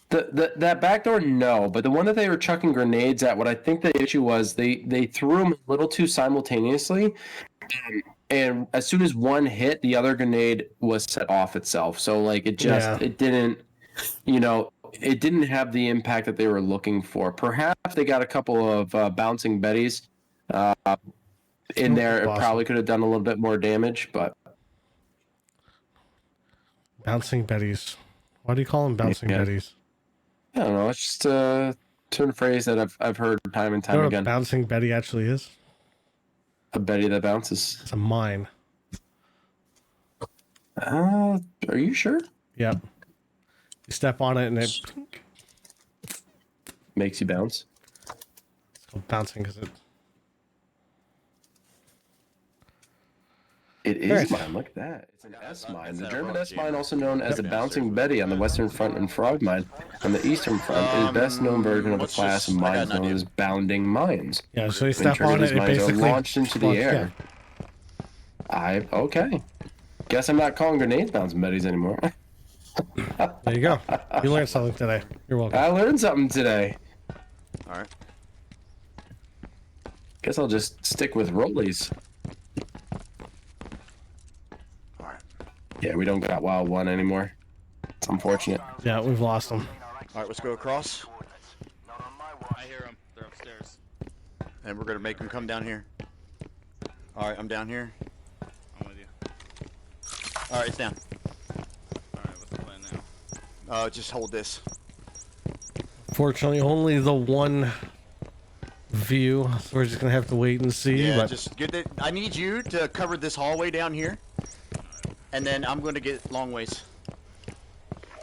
That back door, no, but the one that they were chucking grenades at, what I think the issue was, they threw them a little too simultaneously, and as soon as one hit, the other grenade was set off itself. So like it didn't, it didn't have the impact that they were looking for. Perhaps they got a couple of bouncing Bettys in there. It probably could have done a little bit more damage, but Bouncing Bettys. Why do you call them bouncing Bettys? I don't know. It's just a turn of phrase that I've heard time and time You know again. what a bouncing Betty actually is? A Betty that bounces. It's a mine. Are you sure? Yep. You step on it and it Makes you bounce. it's called bouncing because It is mine. Look at that. It's an S mine. The German S mine, also known as the Bouncing Betty on the western front and Frog mine on the eastern front, is the best known version of a class of mines known as bounding mines. yeah. So you When step on these it, it mines are basically launched into the air. Okay. Guess I'm not calling grenades bouncing Bettys anymore. There you go. You learned something today. You're welcome. I learned something today. All right. Guess I'll just stick with rollies. All right. Yeah, we don't got Wild One anymore. It's unfortunate. Yeah, we've lost them. All right, let's go across, I hear them. They're upstairs. and we're gonna make them come down here. All right, I'm down here. I'm with you. All right, it's down. Alright, what's the plan now? Just hold this. Fortunately, only the one view, so we're just gonna have to wait and see. Yeah, but just get it. I need you to cover this hallway down here, and then I'm gonna get long ways.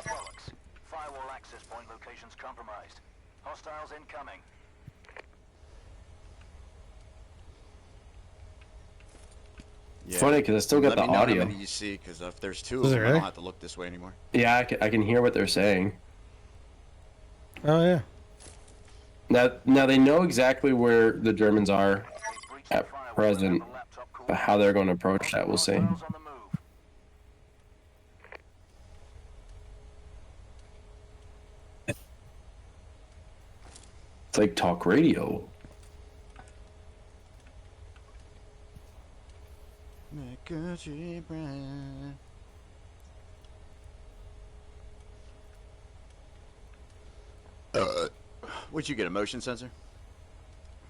Bollocks. Firewall access point locations compromised. Hostiles incoming. Yeah. Funny, because I still got Let the me know how audio. many you see, because if there's two Is of it them, I really? don't have to look this way anymore. Yeah, I can hear what they're saying. oh yeah, Now they know exactly where the Germans are at present, but how they're going to approach that, we'll see. Hostiles on the move. It's like talk radio. Would you get a motion sensor?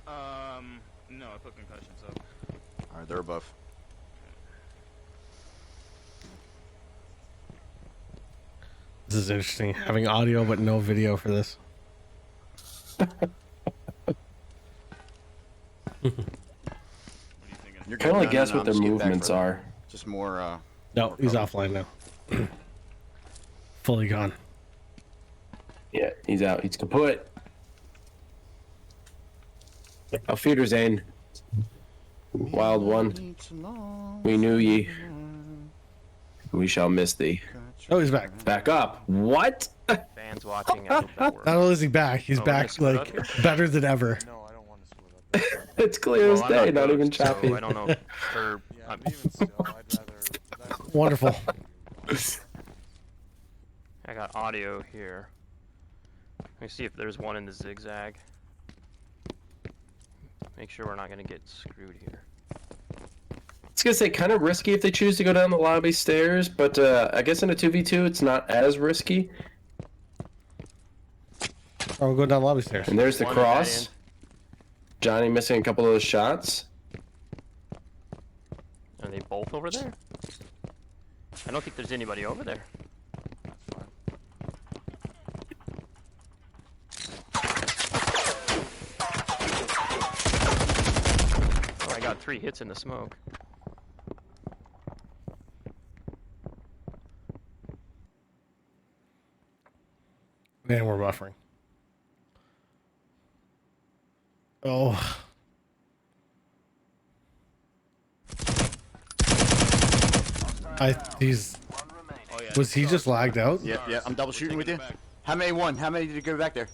No, I put concussions up. All right, they're above. this is interesting. Having audio but no video for this. You're Kind of good. like guess what their just getting back movements further. are. Just more. No, more he's cover. offline now. Fully gone. Yeah, he's out. He's kaput. Auf Wiedersehen. Wild one. We knew ye. We shall miss thee. Oh, he's back. Back up. What? Fans watching. I hope that works. Not only is he back, he's Oh, we're gonna back split like up here? better than ever. No, I don't want to split up. It's clear as I'm day, not Ghost, even so choppy. I don't know. Or, Yeah, I'm- but even still, I'd rather. Wonderful. I got audio here. Let me see if there's one in the zigzag. Make sure we're not gonna get screwed here. I was gonna say kind of risky if they choose to go down the lobby stairs, but I guess in a 2v2 it's not as risky. Oh, we'll go down the lobby stairs. And there's the One dead cross. end. Johnny missing a couple of those shots. Are they both over there? I don't think there's anybody over there. Oh, I got 3 hits in the smoke. And we're buffering. Oh. He's Oh, yeah. was he just lagged out? Yeah, yeah. I'm double We're shooting with taking you. it back. How many won? How many did you go back there?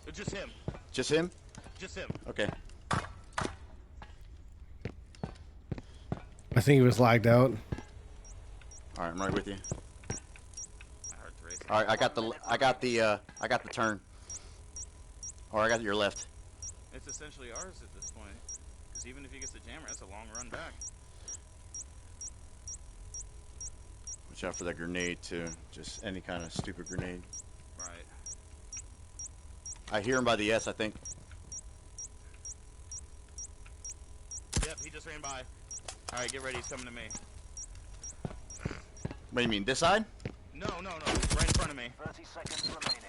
It's just him. Just him? Just him. Okay. I think he was lagged out. All right, I'm right with you. My heart's racing. All right, I got the turn. Or I got your left. It's essentially ours at this point. Because even if he gets the jammer, that's a long run back. Watch out for that grenade too. Just any kind of stupid grenade. Right. I hear him by the S, I think. Yep, he just ran by. Alright, get ready, he's coming to me. What do you mean, this side? No, right in front of me. 30 seconds remaining.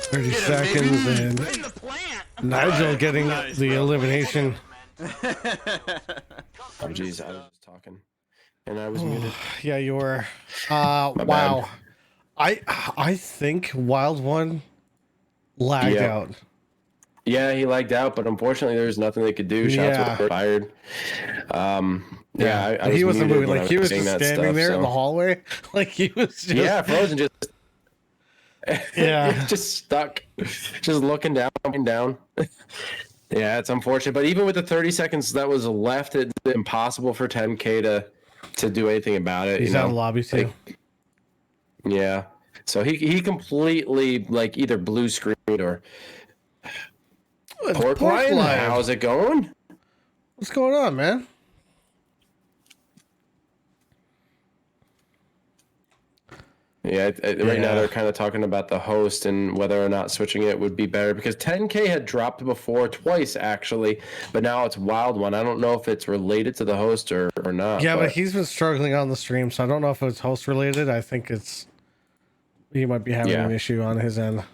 30 Get him, seconds baby. and In the plant! Nigel getting the elimination. Oh jeez, I was just talking, and I was muted. Yeah, you were. Wow. I think Wild One lagged Yeah. out. Yeah, he lagged out, but unfortunately, there's nothing they could do. Shots Yeah. were fired. I he was wasn't muted moving. when Like I he was saying just that standing stuff, there in the so- hallway. Like he was just. Yeah, frozen, just Yeah. just stuck, just looking down, looking down. Yeah, it's unfortunate, but even with the 30 seconds that was left, it's impossible for 10K to do anything about it. He's you out know? of lobby too. Like, yeah, so he completely like either blue screened or It's pork Pork line. Lion. How's it going? What's going on, man? Yeah, right now they're kind of talking about the host and whether or not switching it would be better because 10K had dropped before twice actually, but now it's Wild One. I don't know if it's related to the host or not. Yeah, but he's been struggling on the stream, so I don't know if it's host related. I think he might be having an issue on his end.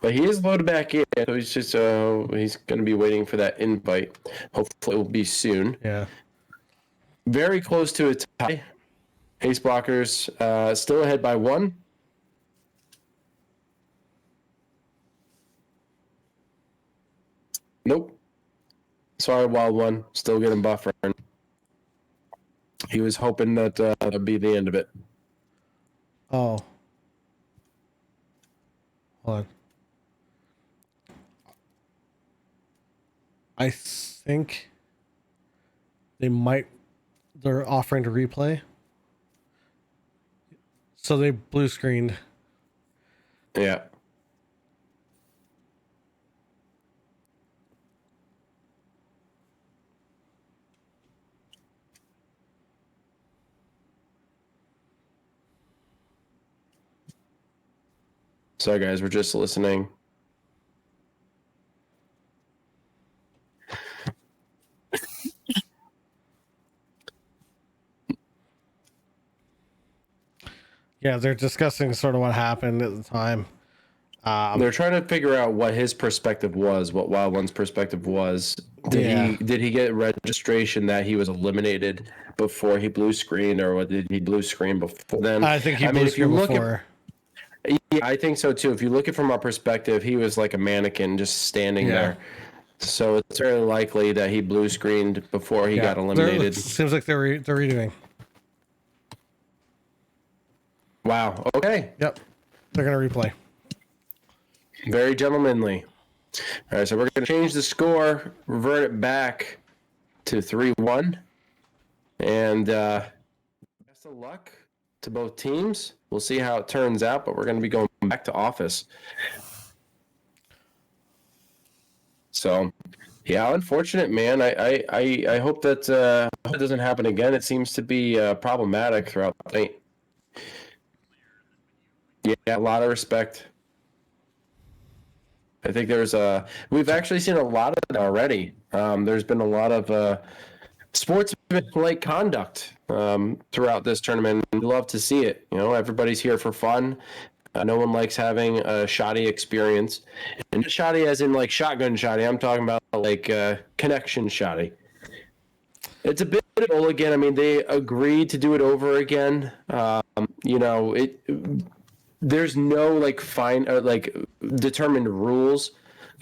But he is loaded back in, so he's just he's going to be waiting for that invite. Hopefully, it will be soon. Yeah. Very close to a tie. Ace blockers still ahead by 1. Nope. Sorry, Wild One. Still getting buffering. He was hoping that that'd be the end of it. Oh. Hold on. I think they're offering to replay. So they blue screened. Yeah. Sorry, guys, we're just listening. Yeah, they're discussing sort of what happened at the time. They're trying to figure out what his perspective was, what Wild One's perspective was. Did he get registration that he was eliminated before he blue screened, or what, did he blue screen before then? I think he blue screened before. Yeah, I think so too. If you look at it from our perspective, he was like a mannequin just standing there. So it's very likely that he blue screened before he got eliminated. Seems like they're redoing. Wow. Okay. Yep. They're gonna replay. Very gentlemanly. All right, so we're going to change the score, revert it back to 3-1. And best of luck to both teams. We'll see how it turns out, but we're going to be going back to office. So, yeah, unfortunate, man. I hope that it doesn't happen again. It seems to be problematic throughout the night. Yeah, a lot of respect. I think we've actually seen a lot of it already. There's been a lot of sportsmanlike conduct throughout this tournament. We love to see it. You know, everybody's here for fun. No one likes having a shoddy experience. And shoddy as in like shotgun shoddy. I'm talking about like connection shoddy. It's a bit of all again. I mean, they agreed to do it over again. You know, there's no like determined rules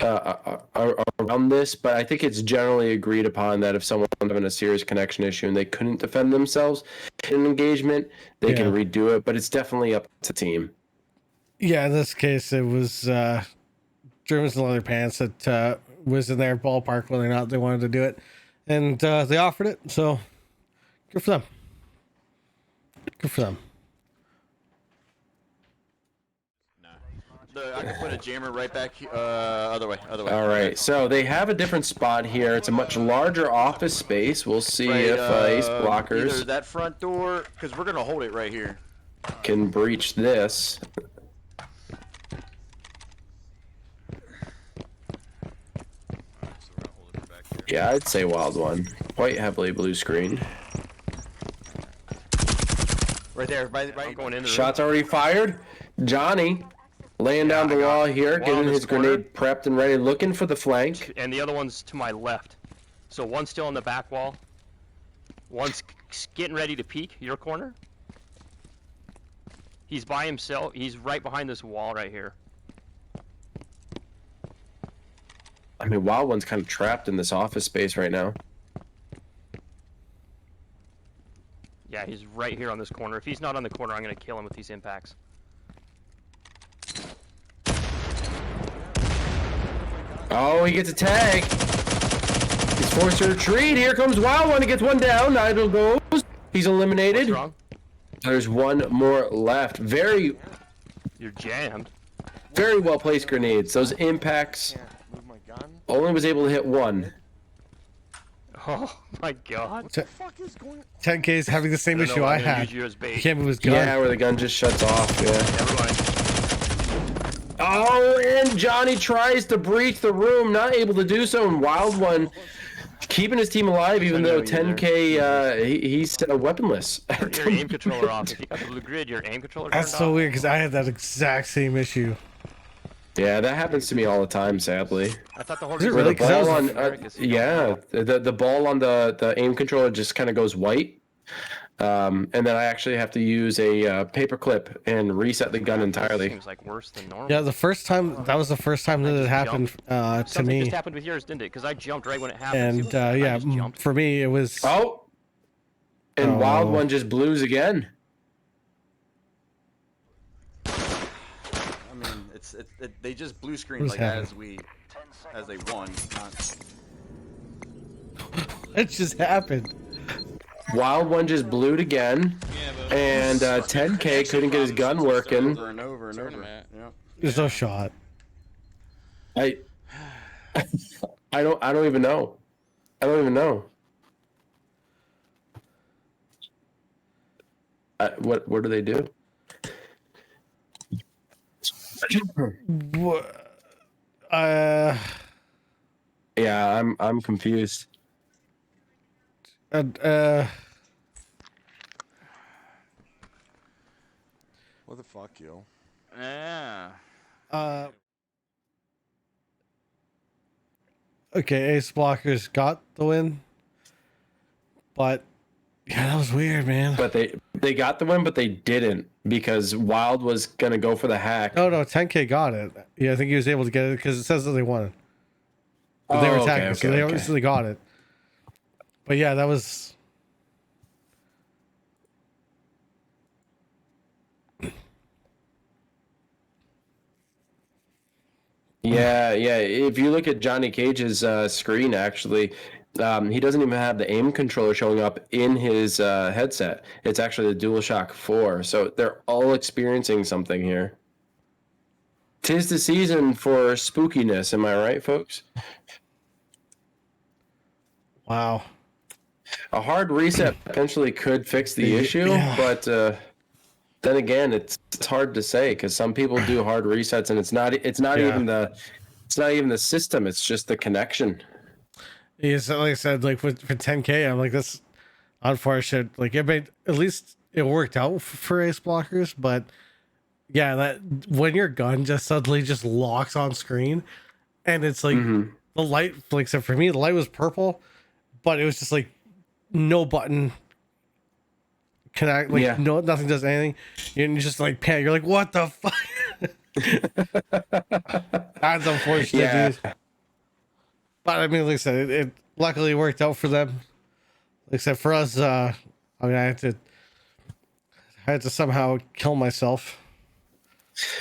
around this, but I think it's generally agreed upon that if someone's having a serious connection issue and they couldn't defend themselves in an engagement, they can redo it, but it's definitely up to the team. Yeah, in this case, it was Germans in leather pants that was in their ballpark whether or not they wanted to do it, and they offered it, so good for them. Good for them. I can put a jammer right back other way. All right, so they have a different spot here. It's a much larger office space. We'll see if ace blockers either that front door, because we're gonna hold it right here, can breach this. Yeah, I'd say Wild One. Quite heavily blue screen. Right there, right going into the Shots already fired. Johnny laying down the law here, getting his grenade prepped and ready, looking for the flank. And the other one's to my left. So one's still on the back wall. One's getting ready to peek your corner. He's by himself. He's right behind this wall right here. I mean, Wild One's kind of trapped in this office space right now. Yeah, he's right here on this corner. If he's not on the corner, I'm going to kill him with these impacts. Oh, he gets a tag. He's forced to retreat. Here comes Wild One. He gets one down. Idle goes. He's eliminated. What's wrong? There's one more left. You're jammed. Very well placed grenades. Those impacts. Only was able to hit one. Oh my god. What the fuck is going on? 10K is having the same issue I had. He can't move his gun. Yeah, where the gun just shuts off. Yeah. Never mind. Oh, and Johnny tries to breach the room, not able to do so. And Wild One keeping his team alive, even though 10K he's weaponless. Turn your aim controller off. If you got the blue grid, your aim controller turned That's so off. weird because I had that exact same issue. Yeah, that happens to me all the time, sadly. I thought the whole Is it reason really? the 'Cause that ball was on, yeah, the ball on the aim controller just kind of goes white. And then I actually have to use a paper clip and reset the gun entirely. Seems like worse than normal. Yeah, that was the first time that it happened to Something me. just happened with yours, didn't it? Because I jumped right when it happened. And yeah, for me it was. Oh, and Wild One just blues again. I mean, they just blue screened like as they won. It just happened. Wild One just blued again, and 10K couldn't get his gun working. Over and over and over. Yeah. There's no shot. I don't even know. I don't even know. What do they do? What? Yeah, I'm confused. What the fuck, yo? Yeah. Okay, Ace Blockers got the win, but yeah, that was weird, man. But they got the win, but they didn't because Wild was gonna go for the hack. No, 10K got it. Yeah, I think he was able to get it because it says that they won it. But they were Oh, attacking, so they obviously got it. But yeah, that was. Yeah. If you look at Johnny Cage's screen, actually, he doesn't even have the aim controller showing up in his headset. It's actually the DualShock 4. So they're all experiencing something here. 'Tis the season for spookiness. Am I right, folks? Wow. A hard reset potentially could fix the issue, yeah. but then again, it's hard to say because some people do hard resets, and it's not even the system; it's just the connection. Yeah, so like I said, like for 10K, I'm like, that's unfortunate. Like it made, at least it worked out for Ace Blockers, but yeah, that when your gun just suddenly just locks on screen, and it's like the light, like so for me, the light was purple, but it was just like no button connect, like no, nothing does anything. You just like panic. You're like, what the fuck? That's unfortunate, dude. But I mean, like I said, it luckily worked out for them. Except for us, I mean, I had to somehow kill myself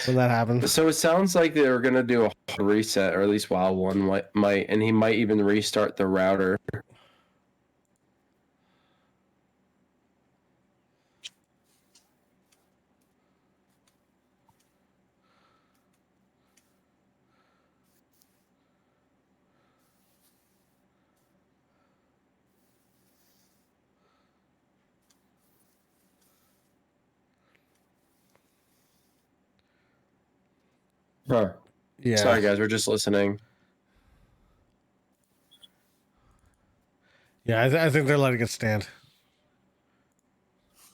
when that happened. So it sounds like they were gonna do a reset, or at least Wild One might, and he might even restart the router. Huh. Yeah. Sorry, guys, we're just listening. Yeah, I think they're letting it stand.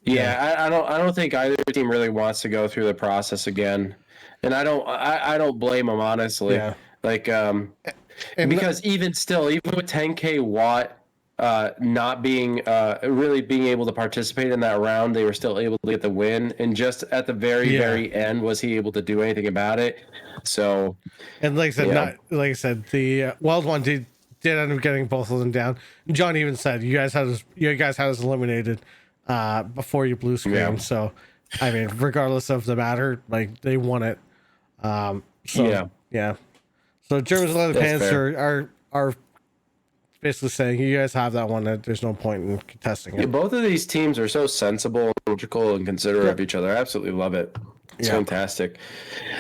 Yeah, I don't think either team really wants to go through the process again, and I don't blame them, honestly. Yeah. Like because even with 10K Watt not being really being able to participate in that round, they were still able to get the win, and just at the very end was he able to do anything about it. So, and like I said, the Wild One did end up getting both of them down. John even said you guys had us eliminated before you blue screen. Yeah. So I mean, regardless of the matter, like they won it. So So Germans and Leather Pants are basically saying you guys have that one. That there's no point in contesting it. Yeah, both of these teams are so sensible, logical, and considerate of each other. I absolutely love it. It's fantastic.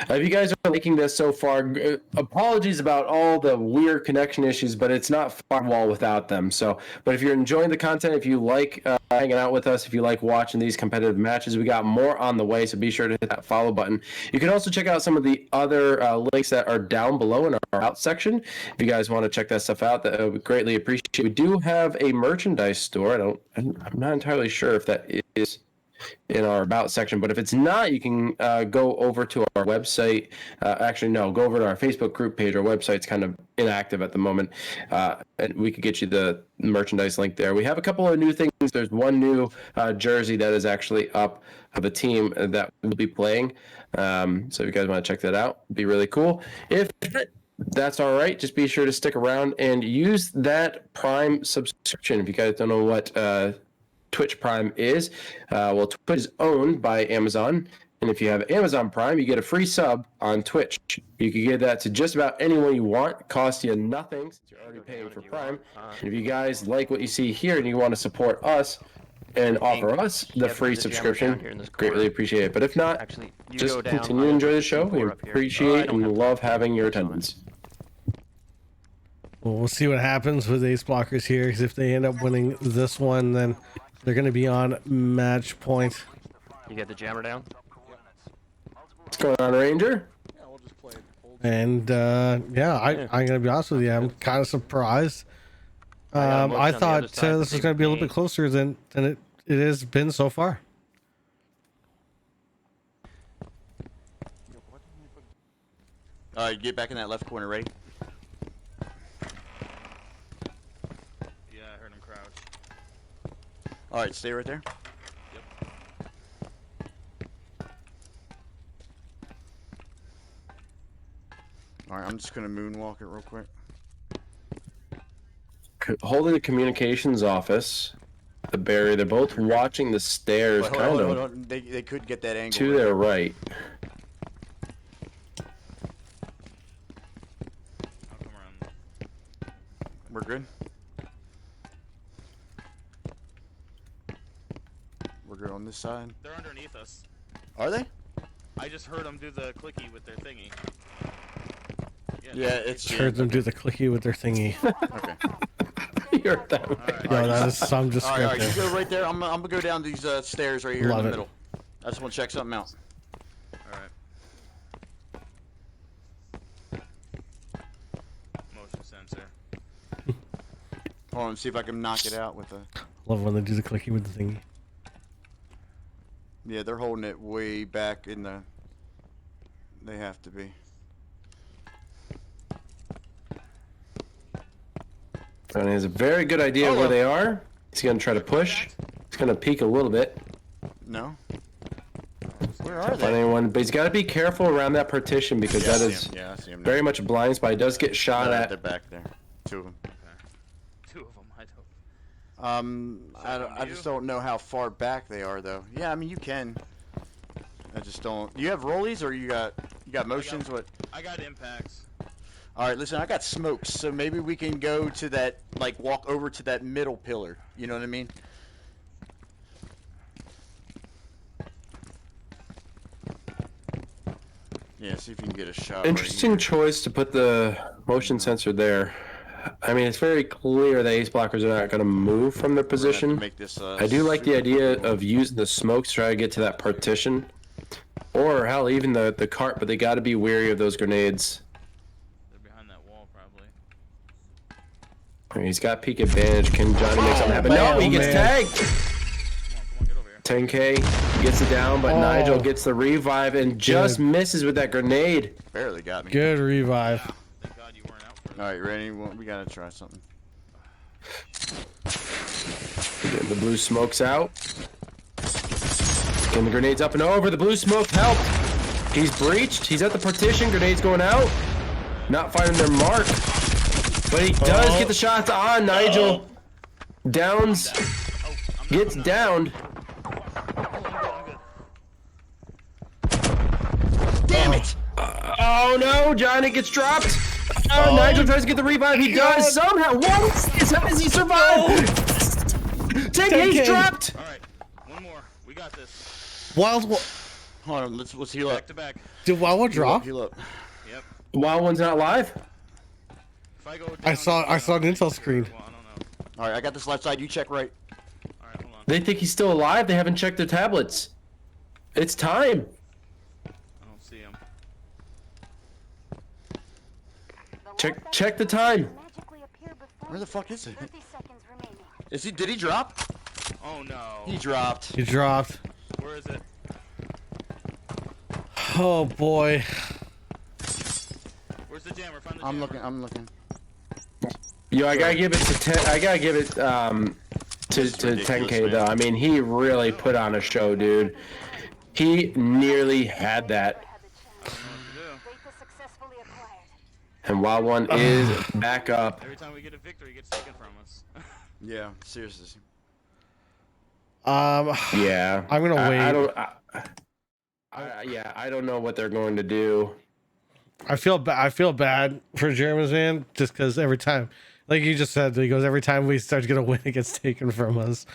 If you guys are liking this so far, apologies about all the weird connection issues, but it's not Firewall without them. So, but if you're enjoying the content, if you like hanging out with us, if you like watching these competitive matches, we got more on the way. So be sure to hit that follow button. You can also check out some of the other links that are down below in our About section. If you guys want to check that stuff out, that would greatly appreciate. We do have a merchandise store. I'm not entirely sure if that is in our About section, but if it's not, you can go over to our website. Go over to our Facebook group page. Our website's kind of inactive at the moment, and we could get you the merchandise link there. We have a couple of new things. There's one new jersey that is actually up of a team that will be playing, so if you guys want to check that out, it'd be really cool. If that's all right, just be sure to stick around and use that Prime subscription. If you guys don't know what Twitch Prime is, Twitch is owned by Amazon, and if you have Amazon Prime, you get a free sub on Twitch. You can give that to just about anyone you want. It costs you nothing since you're already paying for Prime. And if you guys like what you see here and you want to support us and offer us the free subscription, greatly appreciate it. But if not, just continue to enjoy the show. We appreciate and love having your attendance. Well, we'll see what happens with Ace Blockers here, because if they end up winning this one, then they're going to be on match point. You get the jammer down? What's going on, Ranger? And I'm going to be honest with you, I'm kind of surprised. I thought this was going to be a little bit closer than it has been so far. All right, get back in that left corner, ready? Yeah, I heard him crouch. All right, stay right there. Yep. All right, I'm just gonna moonwalk it real quick. Holding the communications office, the barrier. They're both watching the stairs, Wait, kind hold of on. They could get that angle. to right. their right. I'll come around. We're good. We're good on this side. They're underneath us. Are they? I just heard them do the clicky with their thingy. Yeah, it's Heard them do the clicky with their thingy. Okay. You heard that? Alright. No, that is some All right, you descriptive. go right there. I'm gonna go down these stairs right here Love in the it. middle. I just want to check something out. Alright. Motion sensor. Hold on, see if I can knock it out with a. Love when they do the clicky with the thingy. Yeah, they're holding it way back in the. They have to be. And he has a very good idea of where they are. He's gonna try to push. He's gonna peek a little bit. No. Where are Find they? anyone, but he's got to be careful around that partition because Yeah, I that see is 'em. Yeah, I see him. very much a blind spot. He does get shot They're at. back there. Two of them. Two of them, I don't. I just don't know how far back they are though. Yeah, I mean you can. I just don't. You have rollies or you got motions? What? I got impacts. All right, listen. I got smokes, so maybe we can go to that, like walk over to that middle pillar. You know what I mean? Yeah, see if you can get a shot. Interesting right choice to put the motion sensor there. I mean, it's very clear the ace blockers are not going to move from their here. We're gonna have to position. make this, I do like the super idea cool. of using the smoke to try to get to that partition. Or, hell, even the cart, but they got to be wary of those grenades. They're behind that wall, probably. I mean, he's got peak advantage. Can Johnny make something happen? man, No, he gets man. tagged! Come on, get over here. 10K gets it down, but Oh. Nigel gets the revive and just misses with that grenade. Barely got me. Good revive. Thank God you weren't out for All right, ready? Well, we gotta try something. Getting the blue smokes out. Getting the grenades up and over. The blue smoke helped. He's breached. He's at the partition. Grenades going out. Not finding their mark. But he does get the shots on. Nigel downs. Gets downed. Damn it! Oh no, Johnny gets dropped. Oh, Nigel tries to get the revive. He does somehow. What is this? How does he survive? 10K's dropped. Alright, one more. We got this. Wild, Hold on, let's heal Back up. to back. did Wild drop? Heal up. Yep. Wild one's not live. If I go down, I saw an intel screen. Well, I don't know. All right, I got this left side. You check right. Alright, hold on. They think he's still alive. They haven't checked their tablets. It's time. I don't see him. Check the time. Magically appear before Where the fuck is it? 30 seconds remaining. Is he? Did he drop? Oh no. He dropped. He dropped. Where is it? Oh boy. Where's the jammer? Find the I'm jammer. looking. I'm looking. Yo, I gotta give it to 10. I gotta give it to This is ridiculous, 10K man. though. I mean, he really put on a show, dude. He nearly had that. I don't know what to do. Data successfully acquired. And Wild One is back up. Every time we get a victory, it gets taken from us. Yeah, seriously. Yeah. I'm gonna I wait. don't. Yeah, I don't know what they're going to do. I feel bad for Jeremy's man, just because every time, like you just said, he goes every time we start to get a win, it gets taken from us.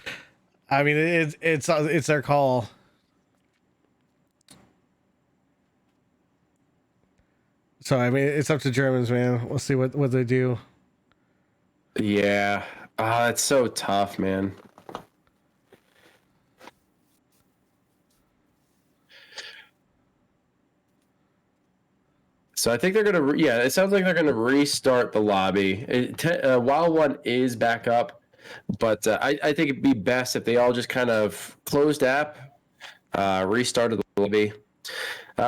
I mean, it's their call. So I mean, it's up to Germans, man. We'll see what they do. Yeah. Ah, it's so tough, man. So I think they're gonna. Yeah, it sounds like they're gonna restart the lobby. Wild One is back up, but I think it'd be best if they all just kind of closed app, restarted the lobby.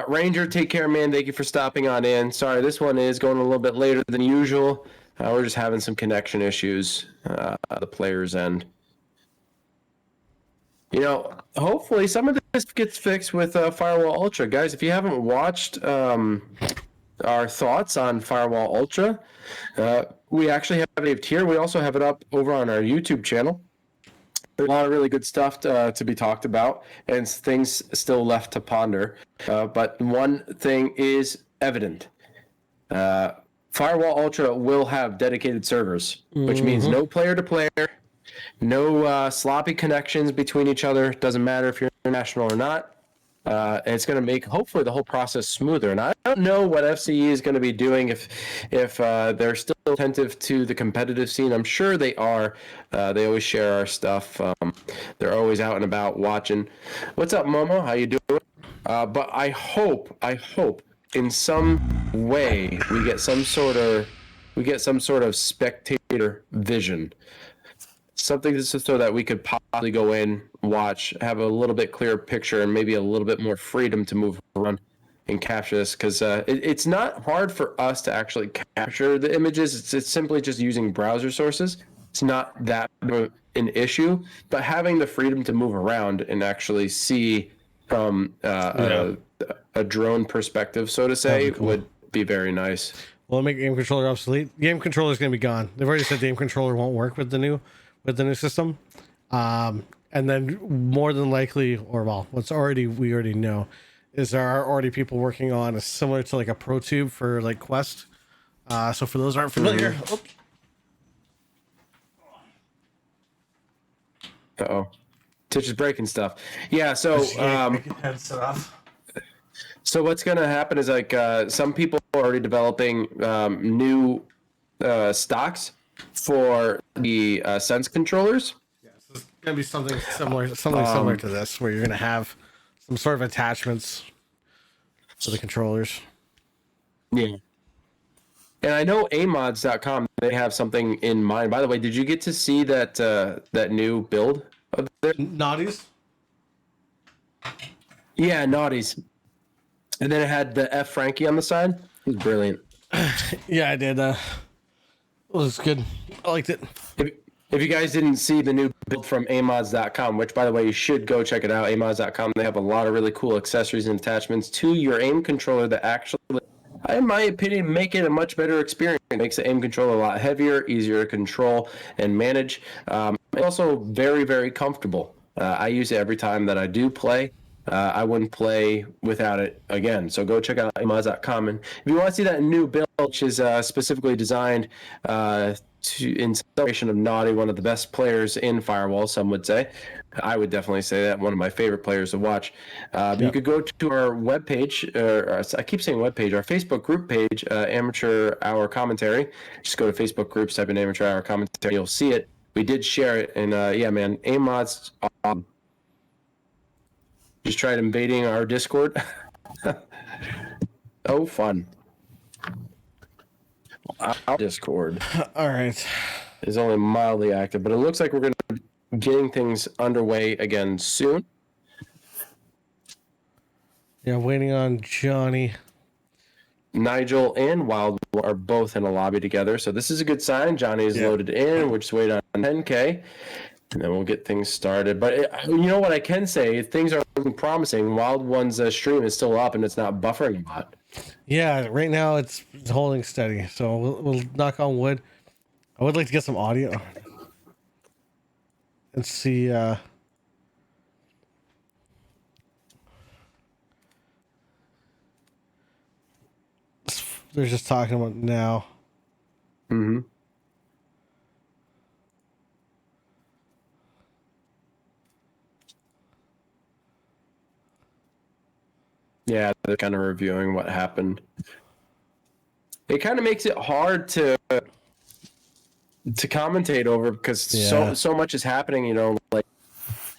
Ranger, take care, man. Thank you for stopping on in. Sorry, this one is going a little bit later than usual. We're just having some connection issues at the player's end. You know, hopefully some of this gets fixed with Firewall Ultra. Guys, if you haven't watched our thoughts on Firewall Ultra, we actually have it here. We also have it up over on our YouTube channel. There's a lot of really good stuff to be talked about and things still left to ponder. But one thing is evident. Firewall Ultra will have dedicated servers, which means no player-to-player, no sloppy connections between each other. Doesn't matter if you're international or not. And it's going to make, hopefully, the whole process smoother. And I don't know what FCE is going to be doing if they're still attentive to the competitive scene. I'm sure they are. They always share our stuff. They're always out and about watching. What's up, Momo? How you doing? But I hope in some way we get some sort of spectator vision. Something so that we could possibly go in, watch, have a little bit clearer picture, and maybe a little bit more freedom to move around and capture this. Because it's not hard for us to actually capture the images. It's simply just using browser sources. It's not that an issue. But having the freedom to move around and actually see from a drone perspective, so to say, would be very nice. Will it make game controller obsolete? Game controller is going to be gone. They've already said game controller won't work with the new system. And then more than likely, or well, we already know is there are already people working on a similar to like a Pro Tube for like Quest. So for those who aren't familiar, Uh-oh. Titch is breaking stuff. Yeah, so headset off. So what's going to happen is like some people are already developing new stocks for the Sense controllers. Yeah, so it's going to be something similar to this, where you're going to have some sort of attachments to the controllers. Yeah. And I know amods.com, they have something in mind. By the way, did you get to see that that new build of theirs? Naughties? Yeah, Naughties. And then it had the F Frankie on the side. It was brilliant. Yeah, I did. It was good. I liked it. If you guys didn't see the new build from amods.com, which, by the way, you should go check it out, amods.com, they have a lot of really cool accessories and attachments to your aim controller that actually, in my opinion, make it a much better experience. It makes the aim controller a lot heavier, easier to control and manage. Also very, very comfortable. I use it every time that I do play. I wouldn't play without it again. So go check out amods.com. And if you want to see that new build, which is specifically designed in celebration of Naughty, one of the best players in Firewall, some would say. I would definitely say that, one of my favorite players to watch. You could go to our webpage, I keep saying webpage, our Facebook group page, Amateur Hour Commentary. Just go to Facebook groups, type in Amateur Hour Commentary, you'll see it. We did share it, and yeah, man, AMOD's just tried invading our Discord. Oh, fun. Our Discord All right. is only mildly active, but it looks like we're going to be getting things underway again soon. Yeah, waiting on Johnny. Nigel and Wild are both in a lobby together, so this is a good sign. Johnny is loaded in. We're just waiting on 10K, and then we'll get things started. But you know what I can say? Things are looking promising. Wild One's stream is still up, and it's not buffering a lot. Yeah, right now it's holding steady. So we'll knock on wood. I would like to get some audio and see. They're just talking about now. Mm-hmm. Yeah, they're kind of reviewing what happened. It kind of makes it hard to commentate over because so much is happening. You know, like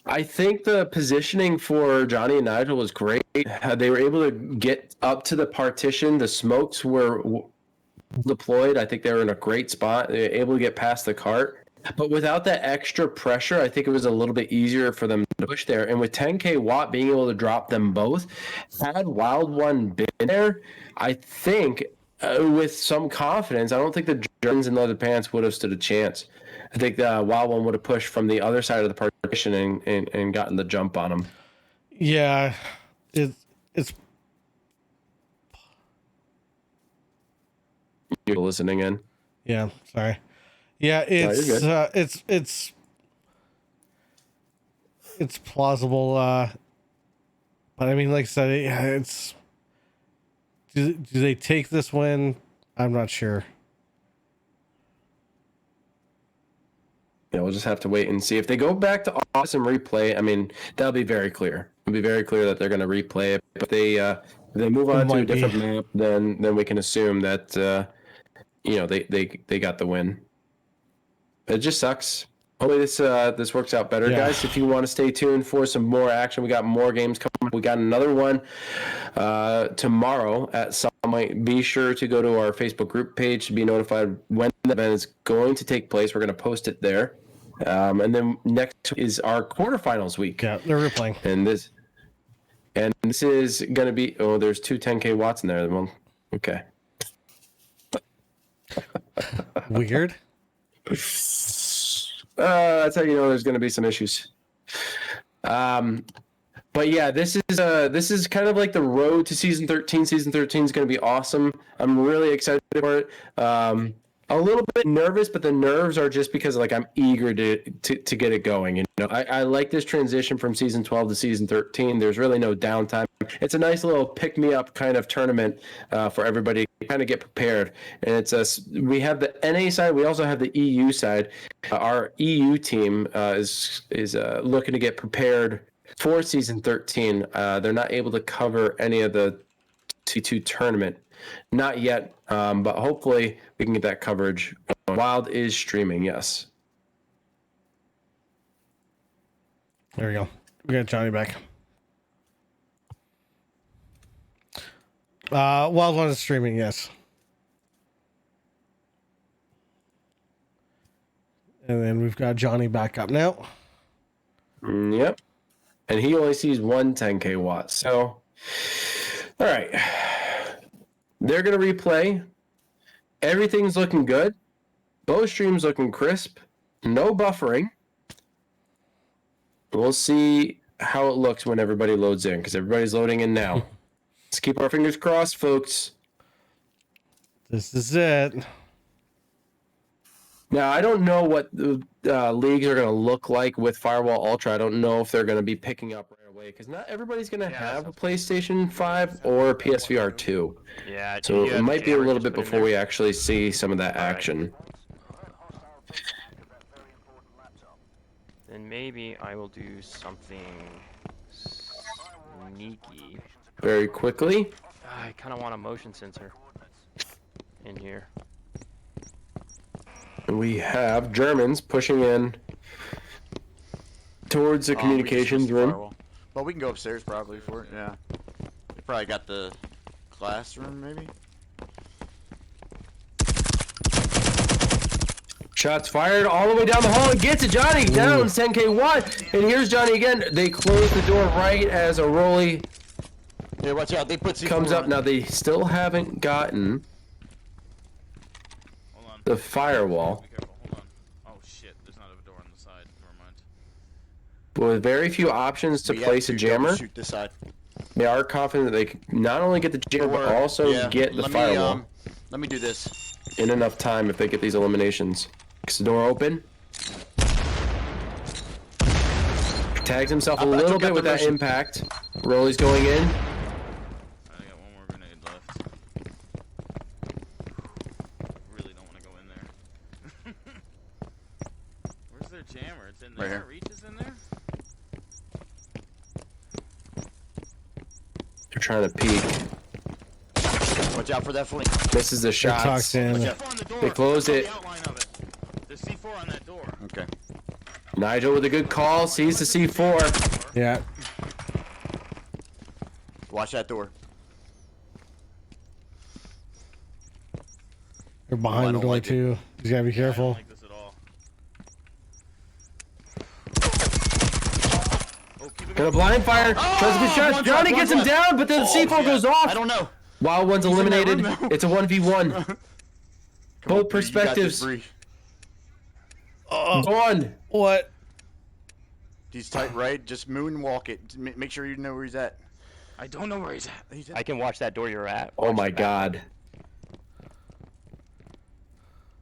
I think the positioning for Johnny and Nigel was great. They were able to get up to the partition. The smokes were deployed. I think they were in a great spot. They were able to get past the cart. But without that extra pressure, I think it was a little bit easier for them to push there. And with 10K Watt being able to drop them both, had Wild One been there, I think with some confidence, I don't think the Germans in leather pants would have stood a chance. I think the Wild One would have pushed from the other side of the partition and gotten the jump on them. Yeah, it's You're listening in. yeah. Sorry. Yeah, you're good. it's plausible. But I mean, like I said, it's do they take this win? I'm not sure. Yeah, we'll just have to wait and see. If they go back to office and replay, I mean, that'll be very clear. It'll be very clear that they're going to replay it. But if they move on to a different map, then we can assume that they got the win. It just sucks. Hopefully this works out better, guys. If you want to stay tuned for some more action, we got more games coming. We got another one tomorrow at some point. Be sure to go to our Facebook group page to be notified when the event is going to take place. We're going to post it there. And then next is our quarterfinals week. Yeah, they're replaying. And this is going to be, there's two 10K Watts in there. Well, okay. Weird. That's how you know there's going to be some issues. But yeah, this is kind of like the road to season 13. Season 13 is going to be awesome. I'm really excited for it. A little bit nervous, but the nerves are just because like I'm eager to get it going. I like this transition from season 12 to season 13. There's really no downtime. It's a nice little pick me up kind of tournament for everybody to kind of get prepared. And we have the NA side. We also have the EU side. Our EU team is looking to get prepared for season 13. They're not able to cover any of the T2 tournament. Not yet, but hopefully we can get that coverage. Wild is streaming, yes. There we go. We got Johnny back. Wild One is streaming, yes. And then we've got Johnny back up now. Yep. And he only sees one 10K Watt. So, all right. They're going to replay. Everything's looking good. Both streams looking crisp. No buffering. We'll see how it looks when everybody loads in, because everybody's loading in now. Let's keep our fingers crossed, folks. This is it. Now, I don't know what the leagues are going to look like with Firewall Ultra. I don't know if they're going to be picking up right away, because not everybody's going to have a PlayStation 5 or a PSVR 2. Yeah. So it might be a little bit before we actually see some of that action. Then maybe I will do something sneaky. Very quickly. I kind of want a motion sensor in here. We have Germans pushing in towards the communications room. Well, we can go upstairs probably for it, yeah. They probably got the classroom, maybe? Shots fired all the way down the hall and gets it. Johnny down 10K Watt. And here's Johnny again. They close the door right as a rollie Yeah, watch out. They put C4 comes up. on. Now they still haven't gotten Hold on. the firewall. Be careful. Hold on. Oh shit, there's not a door on the side. Never mind. But with very few options to We have place a to jammer, Shoot this side. they are confident that they can not only get the jammer, but also Yeah, get the let firewall Me, let me do this. in enough time if they get these eliminations. Gets the door open. Tags himself a I little took bit out with the that motion. impact. Rolly's going in. I got one more grenade left. Really don't want to go in there. Where's their jammer? It's in there. Right here. Reach is in there. They're trying to peek. Watch out for that flank. Misses the shots. Talks in. C4 on the door. They closed That's it. the outline of it. There's C4 on that door. Okay. Nigel with a good call. Sees the C4. Yeah. Watch that door. They're I behind the don't door like it. too. You gotta be I don't careful. like this at all. Gonna blind fire. Tries to get shot. Johnny gets him down, but then the C4 goes off. I don't know. While one's eliminated, in that room now. it's a 1v1. Come on, Both Bree, you got perspectives. this, Bree. Go on. What? He's tight right. Just moonwalk it. Make sure you know where he's at. I don't know where he's at. I can watch that door you're at. Oh Watch my the back. god.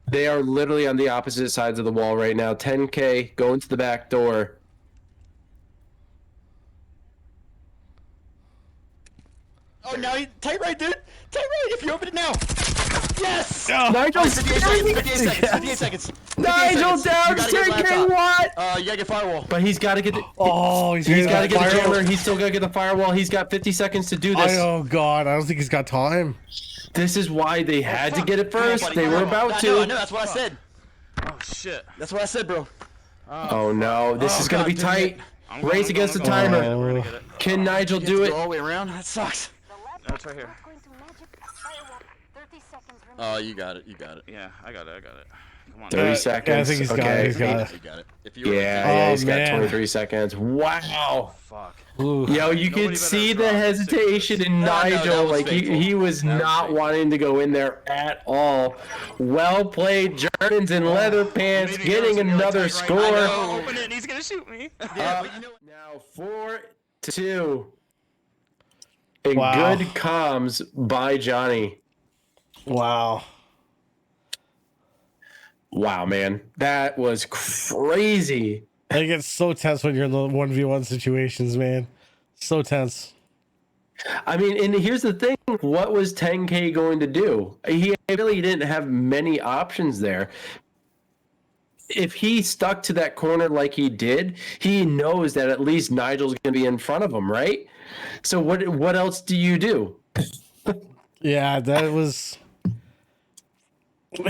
They are literally on the opposite sides of the wall right now. 10K going to the back door. Oh, now he tight right, dude. Tight right. If you open it now. Yes. Nigel's 58 seconds. 58 seconds. 58 seconds. 58 Nigel seconds. down You gotta get 10K laptop. what? You gotta get firewall. But he's got to get the, Oh, he's got to get the firewall. jammer. He's still got to get the firewall. He's got 50 seconds to do this. Oh god, I don't think he's got time. This is why they had to get it first. buddy, They were come on. about I know, to. that's what I said. Oh shit. That's what I said, bro. Oh no, this is going to be God, dang tight. I'm Race going, against the I'm going, timer. We're gonna get it. Can Nigel You have do to it? go all the way around. That sucks. The laptop No, it's right here. is going to magic firewall. 30 seconds remaining. Oh, you got it. You got it. Yeah, I got it. Come on. 30 Yeah, seconds. I think he's got okay. it. He's got it. You got it. If you were Yeah, Oh, he's got man. 23 seconds. Wow. Fuck. Ooh. Yo, you Nobody could better see the drop this hesitation in No, that Nigel. was Like faithful. he was That was not faithful. wanting to go in there at all. Well played, Jordans in leather pants, Maybe getting Harrison, you're another tight score. right now. Oh, open it and he's gonna shoot me. Yeah, but you know Now 4-2. And Wow. good comms by Johnny. Wow. Wow, man, that was crazy. It gets so tense when you're in the 1v1 situations, man. So tense. I mean, and here's the thing: what was 10K going to do? He really didn't have many options there. If he stuck to that corner like he did, he knows that at least Nigel's going to be in front of him, right? So what else do you do? Yeah, that was.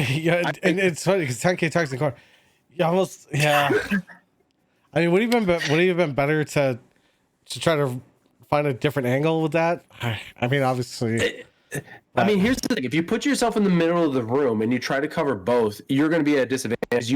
Yeah, and it's funny because 10K talks in the corner. You almost, yeah. I mean, would it have been better to try to find a different angle with that? I mean, obviously. I mean, here's the thing: if you put yourself in the middle of the room and you try to cover both, you're going to be at a disadvantage.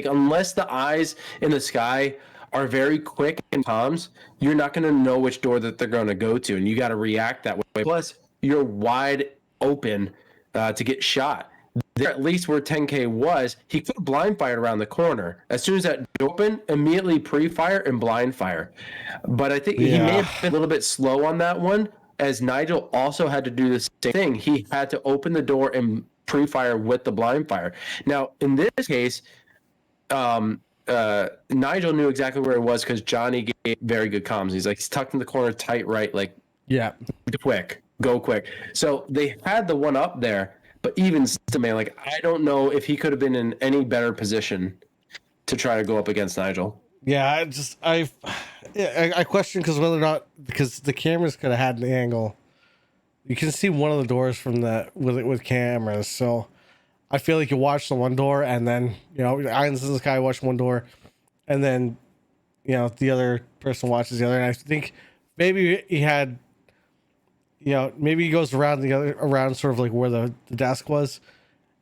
Unless the eyes in the sky are very quick and comms, you're not going to know which door that they're going to go to, and you got to react that way. Plus, you're wide open to get shot. There, at least where 10K was, he could have blind fired around the corner. As soon as that door opened, immediately pre-fire and blind fire. But I think he may have been a little bit slow on that one, as Nigel also had to do the same thing. He had to open the door and pre-fire with the blind fire. Now, in this case, Nigel knew exactly where he was because Johnny gave very good comms. He's like, he's tucked in the corner, tight right, like, Yeah. go quick. So they had the one up there. But even still, man, like, I don't know if he could have been in any better position to try to go up against Nigel. Yeah, I question because whether or not, because the cameras could have had an angle. You can see one of the doors from with cameras. So I feel like you watch the one door and then, eyes in the sky, watch one door, and then, the other person watches the other. And I think maybe he had, maybe he goes around sort of like where the desk was.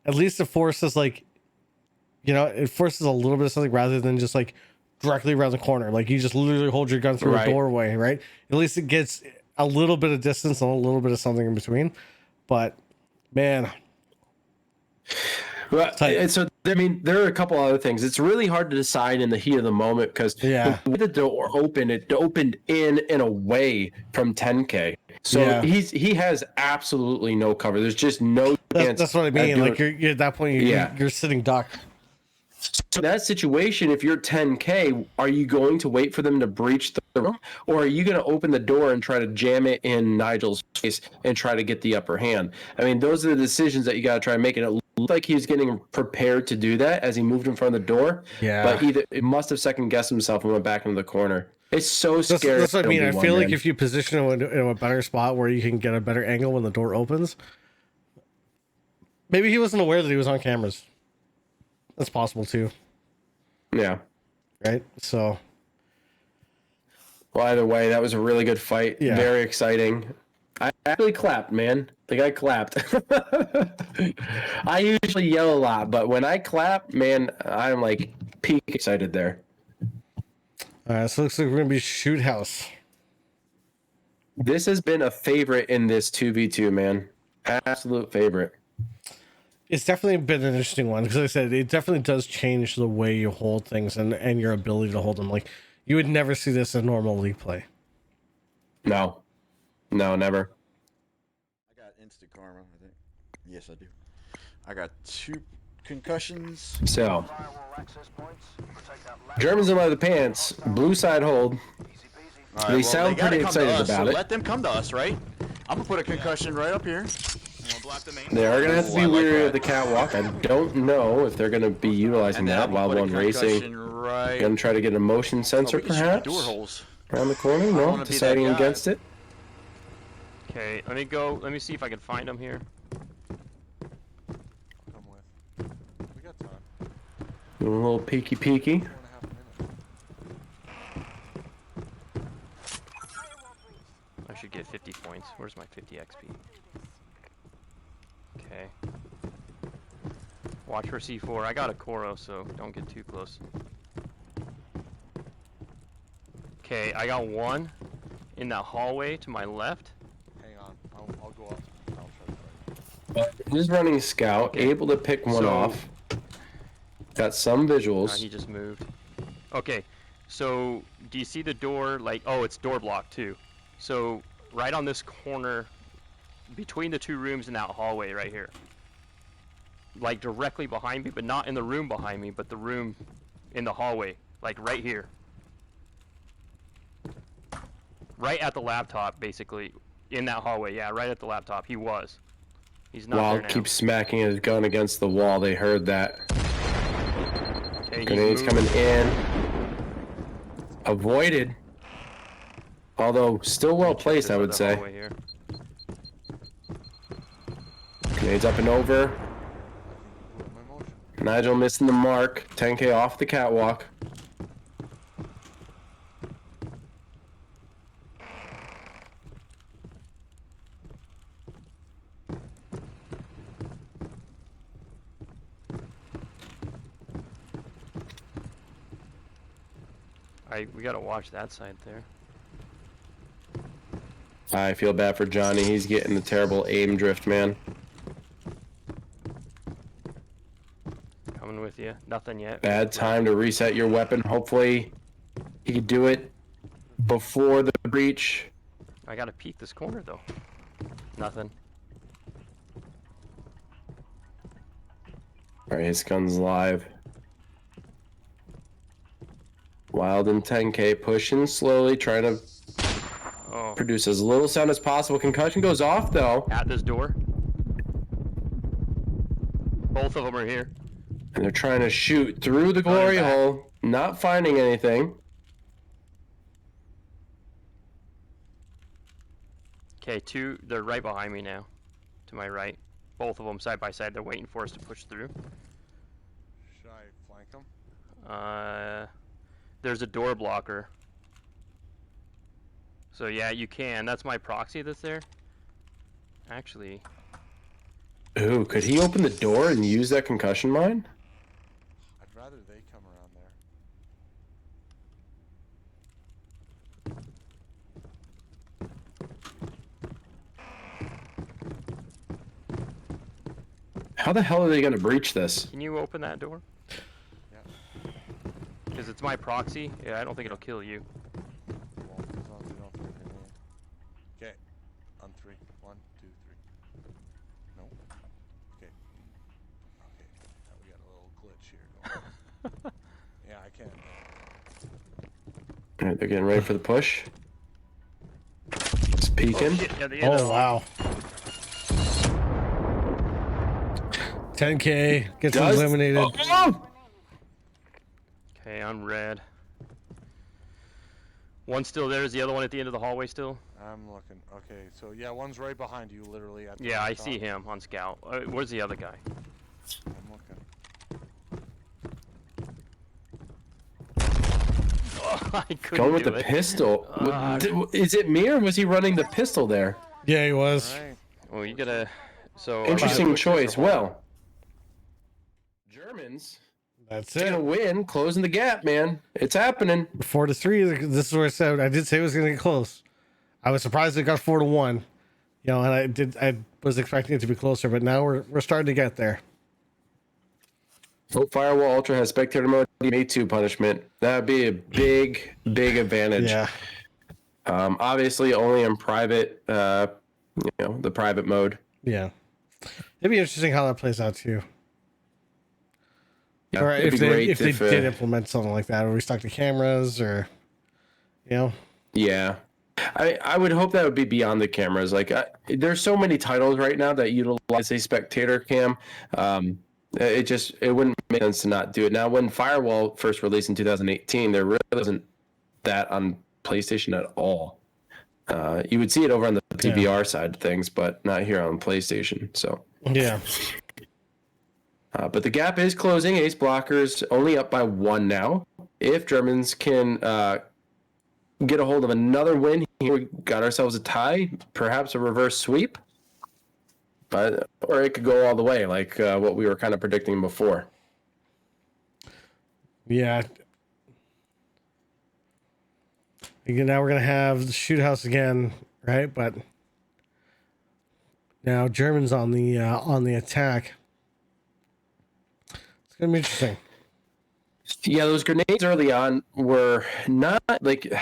At least it forces it forces a little bit of something rather than just like directly around the corner. Like you just literally hold your gun through a doorway, right? At least it gets a little bit of distance and a little bit of something in between. But man, Well, and so I mean, there are a couple other things. It's really hard to decide in the heat of the moment because the way the door opened, it opened in and away from 10K. So he has absolutely no cover. There's just no chance. That's what I mean. Like you're at that point, you're sitting duck. So that situation, if you're 10K, are you going to wait for them to breach the room, or are you going to open the door and try to jam it in Nigel's face and try to get the upper hand? I mean, those are the decisions that you got to try and make. And it looked like he was getting prepared to do that as he moved in front of the door. Yeah. But it must have second guessed himself and went back into the corner. It's so scary. That's what I mean. I feel like if you position him in a better spot where you can get a better angle when the door opens, maybe he wasn't aware that he was on cameras. That's possible too. Yeah. Right. So. Well, either way, that was a really good fight. Yeah. Very exciting. I actually clapped, man. Like I clapped. I usually yell a lot, but when I clap, man, I'm like peak excited there. All right. So it looks like we're gonna be shoot house. This has been a favorite in this 2v2, man. Absolute favorite. It's definitely been an interesting one because, like I said, it definitely does change the way you hold things and your ability to hold them. Like, you would never see this in normal league play. No, never. I got instant karma, I think. Yes, I do. I got 2 concussions. So, Firewall access points. Protect that laptop. Germans in the pants, blue side hold. Easy peasy. All They sound gotta pretty come to excited us, about so it. Let them come to us, right? I'm gonna put a concussion right up here. I'm gonna block the main. They are going to have to Ooh, be I like weary that. of the catwalk. I don't know if they're going to be utilizing And then that I'm while gonna put one a racing. concussion right. Going to try to get a motion Oh, sensor, we can shoot the perhaps, door holes. around the corner. don't No, wanna be that deciding guy. against it. Okay, let me go. Let me see if I can find him here. Come with. We got time. Doing a little peeky. 4.5 minutes. I should get 50 points. Where's my 50 XP? Okay. Watch for C4. I got a Koro, so don't get too close. Okay, I got one in that hallway to my left. Hang on. I'll go up. I'll try to fight. He's running scout, Okay. able to pick one So- off. Got some He visuals. just moved. Okay, so do you see the door? Like, oh, it's door blocked too. So right on this corner, between the 2 rooms in that hallway right here. Like directly behind me, but not in the room behind me, but the room in the hallway, like right here. Right at the laptop, basically, in that hallway. Yeah, right at the laptop. He was. He's not there Wild now. keeps smacking his gun against the wall. They heard that. Okay, he's Grenades moved. coming in. Avoided. Although still well Check placed, this I would other say. hallway here. Grenades up and over. Blew up my motion. Nigel missing the mark. 10K off the catwalk. We gotta watch that side there. I feel bad for Johnny. He's getting the terrible aim drift, man. Coming with you. Nothing yet. Bad time to reset your weapon. Hopefully he could do it before the breach. I gotta peek this corner though. Nothing. Alright, his gun's live. Wild and 10K pushing slowly, trying to Oh, produce as little sound as possible. Concussion goes off though, at this door. Both of them are here. and they're trying to shoot through the glory back. hole, not finding anything. Okay, 2. They're right behind me now. To my right. Both of them side by side. They're waiting for us to push through. Should I flank him? There's a door blocker. So yeah, you can. That's my proxy that's there. Actually, Ooh, could he open the door and use that concussion mine? I'd rather they come around there. How the hell are they gonna breach this? can you open that door? Yeah. Because it's my proxy. Yeah, I don't think it'll kill you. Well, as long as they don't throw a grenade. Okay. On 3. 1, 2, 3. Nope. Okay. Okay. Now we got a little glitch here going on. Yeah, I can. Alright, they're getting ready for the push. Just peeking. Shit, yeah, the other Oh, one. wow. 10K gets Does- eliminated. Oh! Okay, I'm red. One's still there. Is the other one at the end of the hallway still? I'm looking. Okay, so yeah, one's right behind you, literally at the Yeah, I top. see him on scout. Where's the other guy? I'm looking. I couldn't Going with do the it. pistol. Is it me or was he running the pistol there? Yeah, he was. Alright. Well, you gotta. So are we Interesting gonna push this or choice. hold? Well, Germans That's gonna it. win, closing the gap, man. It's happening. 4-3. This is where I said I did say it was going to get close. I was surprised it got 4-1. And I was expecting it to be closer, but now we're starting to get there. Hope Firewall Ultra has spectator mode, me too punishment. That would be a big advantage. Yeah. Obviously only in private, the private mode. Yeah. It'd be interesting how that plays out too. Yeah, Or it'd if be they great did implement something like that, or we stuck to cameras, or Yeah. I would hope that would be beyond the cameras. Like, there's so many titles right now that utilize a spectator cam. It wouldn't make sense to not do it. Now, when Firewall first released in 2018, there really wasn't that on PlayStation at all. You would see it over on the PVR side of things, but not here on PlayStation. So yeah. But the gap is closing. Ace blockers only up by 1 now. If Germans can get a hold of another win here, we got ourselves a tie, perhaps a reverse sweep. Or it could go all the way, like what we were kind of predicting before. Yeah. Again, now we're gonna have the shoot house again, right? But now Germans on the attack. It's gonna be interesting. Yeah, those grenades early on were not like.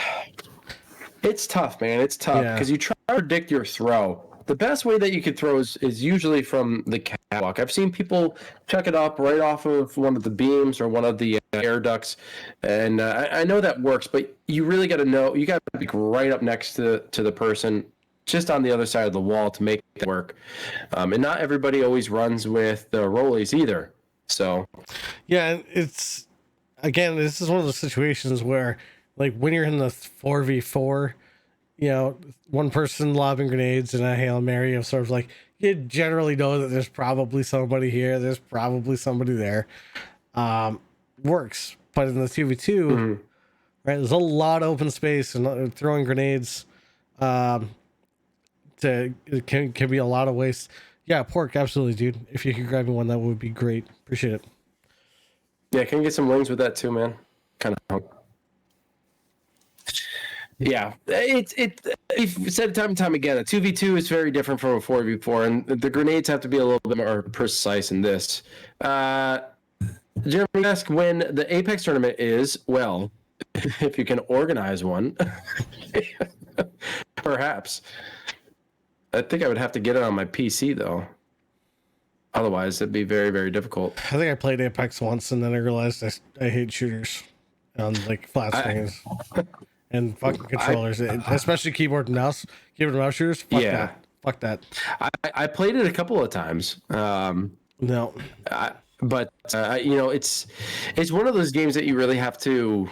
It's tough, man. It's tough because you try to predict your throw. The best way that you could throw is usually from the catwalk. I've seen people chuck it up right off of one of the beams or one of the air ducts, and I know that works. But you really got to know. You got to be right up next to the person, just on the other side of the wall to make it work. And not everybody always runs with the rollies either. So, yeah, it's again, this is one of those situations where, like, when you're in the 4v4, one person lobbing grenades and a Hail Mary of sort of like, you generally know that there's probably somebody here, there's probably somebody there. Works. But in the 2v2, right, there's a lot of open space, and throwing grenades can be a lot of waste. Yeah, pork, absolutely, dude. If you could grab me one, that would be great. Appreciate it. Yeah, can you get some wings with that too, man? Kind of. Yeah, we've said it time and time again. A 2v2 is very different from a 4v4, and the grenades have to be a little bit more precise in this. Jeremy asked when the Apex tournament is. Well, if you can organize one, perhaps. I think I would have to get it on my PC though. Otherwise, it'd be very, very difficult. I think I played Apex once, and then I realized I hate shooters on like flat screens and fucking controllers, especially keyboard and mouse shooters. Fuck that. I played it a couple of times. No, but it's one of those games that you really have to.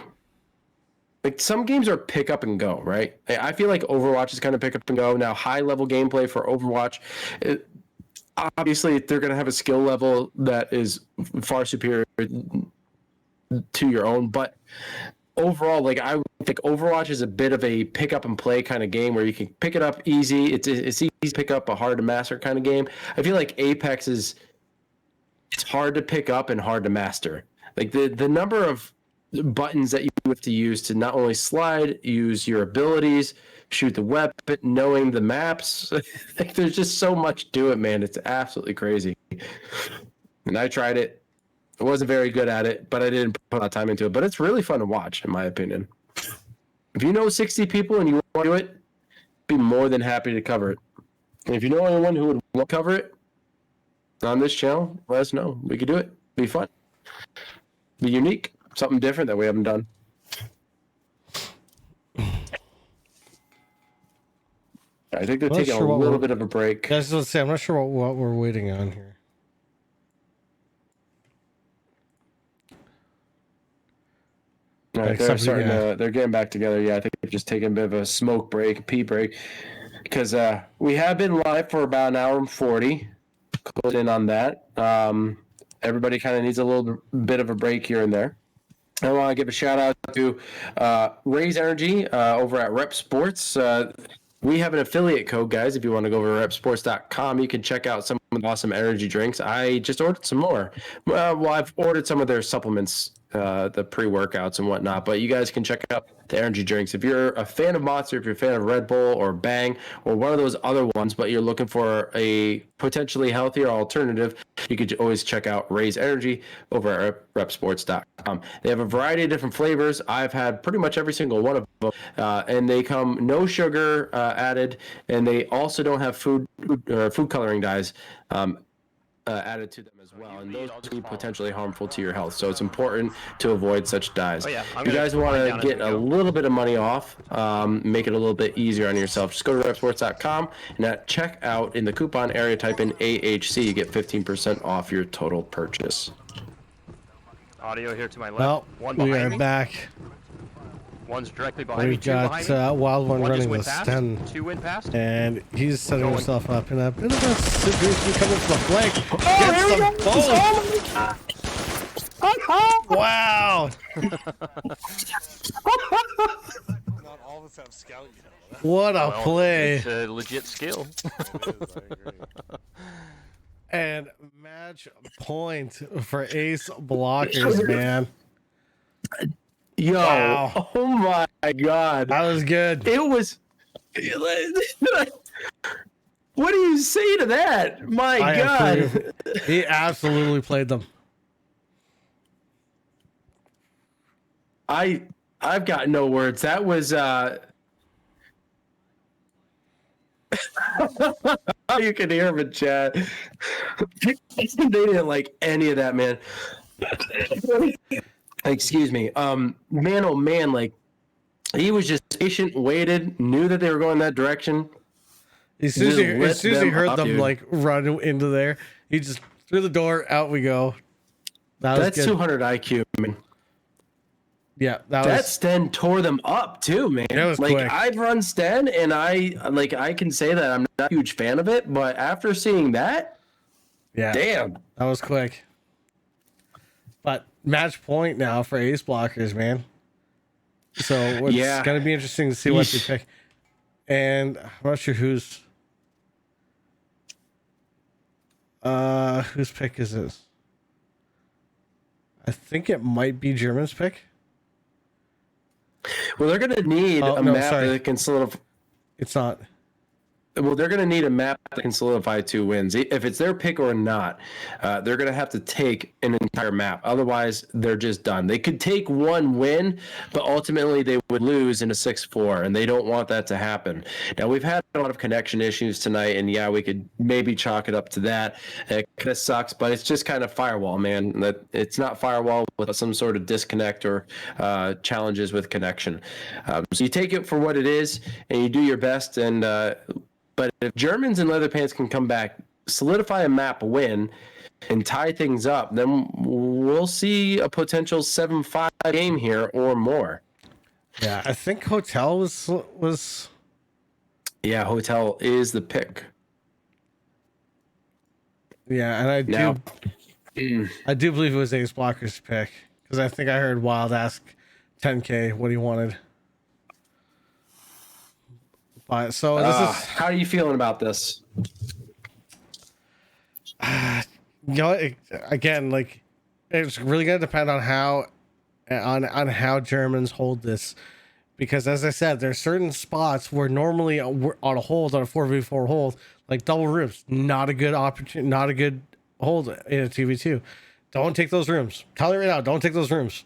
Like, some games are pick up and go, right? I feel like Overwatch is kind of pick up and go. Now, high level gameplay for Overwatch, obviously they're going to have a skill level that is far superior to your own. But overall, like, I think Overwatch is a bit of a pick up and play kind of game where you can pick it up easy. It's easy to pick up, a hard to master kind of game. I feel like Apex it's hard to pick up and hard to master. Like, the number of buttons that you have to use to not only slide, use your abilities, shoot the weapon, knowing the maps. Like, there's just so much to it, man. It's absolutely crazy. And I tried it. I wasn't very good at it, but I didn't put a lot of time into it. But it's really fun to watch, in my opinion. If you know 60 people and you want to do it, be more than happy to cover it. And if you know anyone who would want to cover it on this channel, let us know. We could do it. Be fun. Be unique. Something different that we haven't done. I think they're taking a little bit of a break. I was going to say, I'm not sure what we're waiting on here. All right, they're getting back together. Yeah, I think they're just taking a bit of a smoke break, a pee break, because we have been live for about an hour and 40. Close in on that. Everybody kind of needs a little bit of a break here and there. I want to give a shout out to Raise Energy over at Rep Sports. We have an affiliate code, guys. If you want to go over to repsports.com, you can check out some awesome energy drinks. I just ordered some more. Well, I've ordered some of their supplements the pre-workouts and whatnot. But you guys can check out the energy drinks. If you're a fan of Monster, if you're a fan of Red Bull or Bang or one of those other ones, but you're looking for a potentially healthier alternative, you could always check out Raise Energy over at repsports.com. They have a variety of different flavors. I've had pretty much every single one of them, and they come no sugar added, and they also don't have food coloring dyes added to them as well, and those can be potentially harmful to your health. So it's important to avoid such dyes. Oh, yeah. If you guys want to get a little bit of money off, make it a little bit easier on yourself, just go to repsports.com and at checkout in the coupon area, type in AHC. You get 15% off your total purchase. Audio here to my left. Well, One we behind are me. back. One's directly behind me. We've Two behind got me. Wild One One just running went the past. sten, Two went past. and he's setting Going. himself up in a bit of a situation coming from the flank. Oh, here we go! Oh wow! Not all of us have scout, you know. What a Well, play! It's a legit skill. That is, I agree. And match point for Ace Blockers, man. Yo, Wow. oh my God. That was good. It was. What do you say to that? My I God. approve. He absolutely played them. I've got no words. That was you can hear him in chat. They didn't like any of that, man. Excuse me. Man, oh man, like he was just patient, waited, knew that they were going that direction. As soon as he, Just as soon as lit he them heard up, them dude. like run into there, he just through the door, out we go. That was That's good. 200 IQ, man. Yeah, that That was. Sten tore them up too, man. It was like quick. I've run Sten, and I can say that I'm not a huge fan of it, but after seeing that, Yeah, damn. that was quick. But match point now for Ace Blockers, man. So it's Yeah. gonna be interesting to see what they Yeesh. pick. And I'm not sure whose pick is this? I think it might be German's pick. Well, they're gonna need Oh, a no, map sorry. that can solidify. It's not. Well, they're going to need a map that can solidify 2 wins. If it's their pick or not, they're going to have to take an entire map. Otherwise, they're just done. They could take 1 win, but ultimately they would lose in a 6-4, and they don't want that to happen. Now, we've had a lot of connection issues tonight, and yeah, we could maybe chalk it up to that. It kind of sucks, but it's just kind of Firewall, man. That it's not Firewall with some sort of disconnect or challenges with connection. So you take it for what it is, and you do your best, and but if Germans and Leatherpants can come back, solidify a map win, and tie things up, then we'll see a potential 7-5 game here or more. Yeah, I think Hotel was. Yeah, Hotel is the pick. Yeah, and I do. Now, I do believe it was Ace Blocker's pick because I think I heard Wild ask 10K what he wanted. But so this is. how are you feeling about this? You know, again, like it's really gonna depend on how how Germans hold this, because as I said, there's certain spots where normally on a hold, on a 4v4 hold, like double rooms, not a good opportunity, not a good hold in a 2v2. Don't take those rooms. Tell it right now. Don't take those rooms.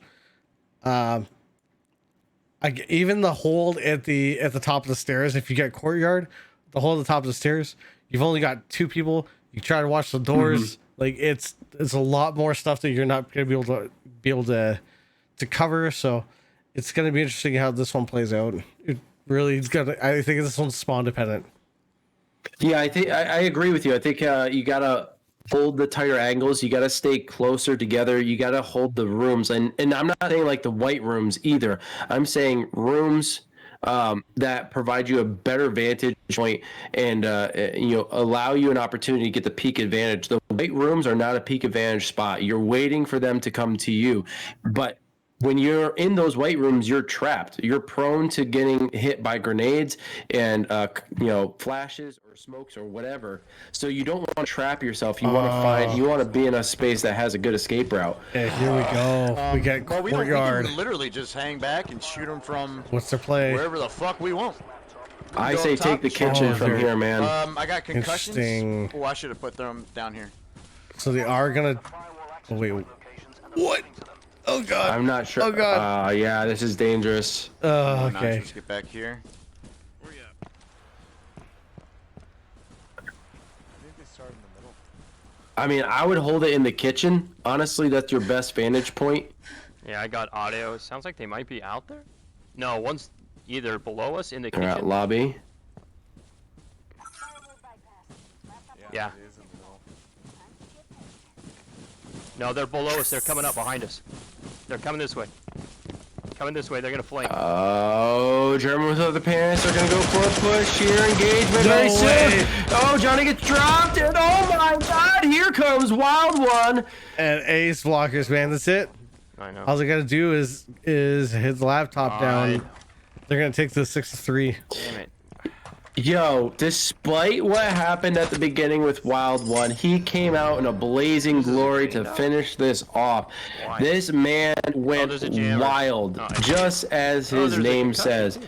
Even the hold at the top of the stairs, if you get courtyard, the hold at the top of the stairs, you've only got 2 people. You try to watch the doors. Like it's a lot more stuff that you're not gonna be able to cover. So it's gonna be interesting how this one plays out. It really is gonna. I think this one's spawn dependent. Yeah, I think I agree with you. I think you gotta hold the tighter angles. You gotta stay closer together. You gotta hold the rooms, and I'm not saying like the white rooms either. I'm saying rooms that provide you a better vantage point and allow you an opportunity to get the peak advantage. The white rooms are not a peak advantage spot. You're waiting for them to come to you, but when you're in those white rooms, you're trapped. You're prone to getting hit by grenades and flashes or smokes or whatever. So you don't want to trap yourself. You want to be in a space that has a good escape route. Okay, here we go. We get well, we courtyard. can literally just hang back and shoot them from What's their play? wherever the fuck we want. I Go say up top take the and shoot kitchen them. from here, man. I got concussions. Interesting. Oh, I should have put them down here. So they are gonna. Oh, wait. What? Oh god. I'm not sure. Oh god. Yeah, this is dangerous. Oh, Nice, okay. let's get back here. Where you at? I think they start in the middle. I mean, I would hold it in the kitchen. Honestly, that's your best vantage point. Yeah, I got audio. Sounds like they might be out there. No, one's either below us in the They're at kitchen. lobby. Firewall bypass. Yeah. It is in the middle. No, they're below us. They're coming up behind us. They're coming this way. Coming this way. They're gonna flank. Oh, German with other parents are gonna go for a push here. Engagement No very way. soon. Oh, Johnny gets dropped, and oh my God, here comes Wild One. And ace blockers, man. That's it. I know. All they gotta do is hit the laptop down. They're gonna take the 6-3. Damn it. Yo, despite what happened at the beginning with Wild One, he came out in a blazing glory to finish this off. Why? This man went there's a jammer. wild, Oh, just as Oh, his there's a name concussion, says.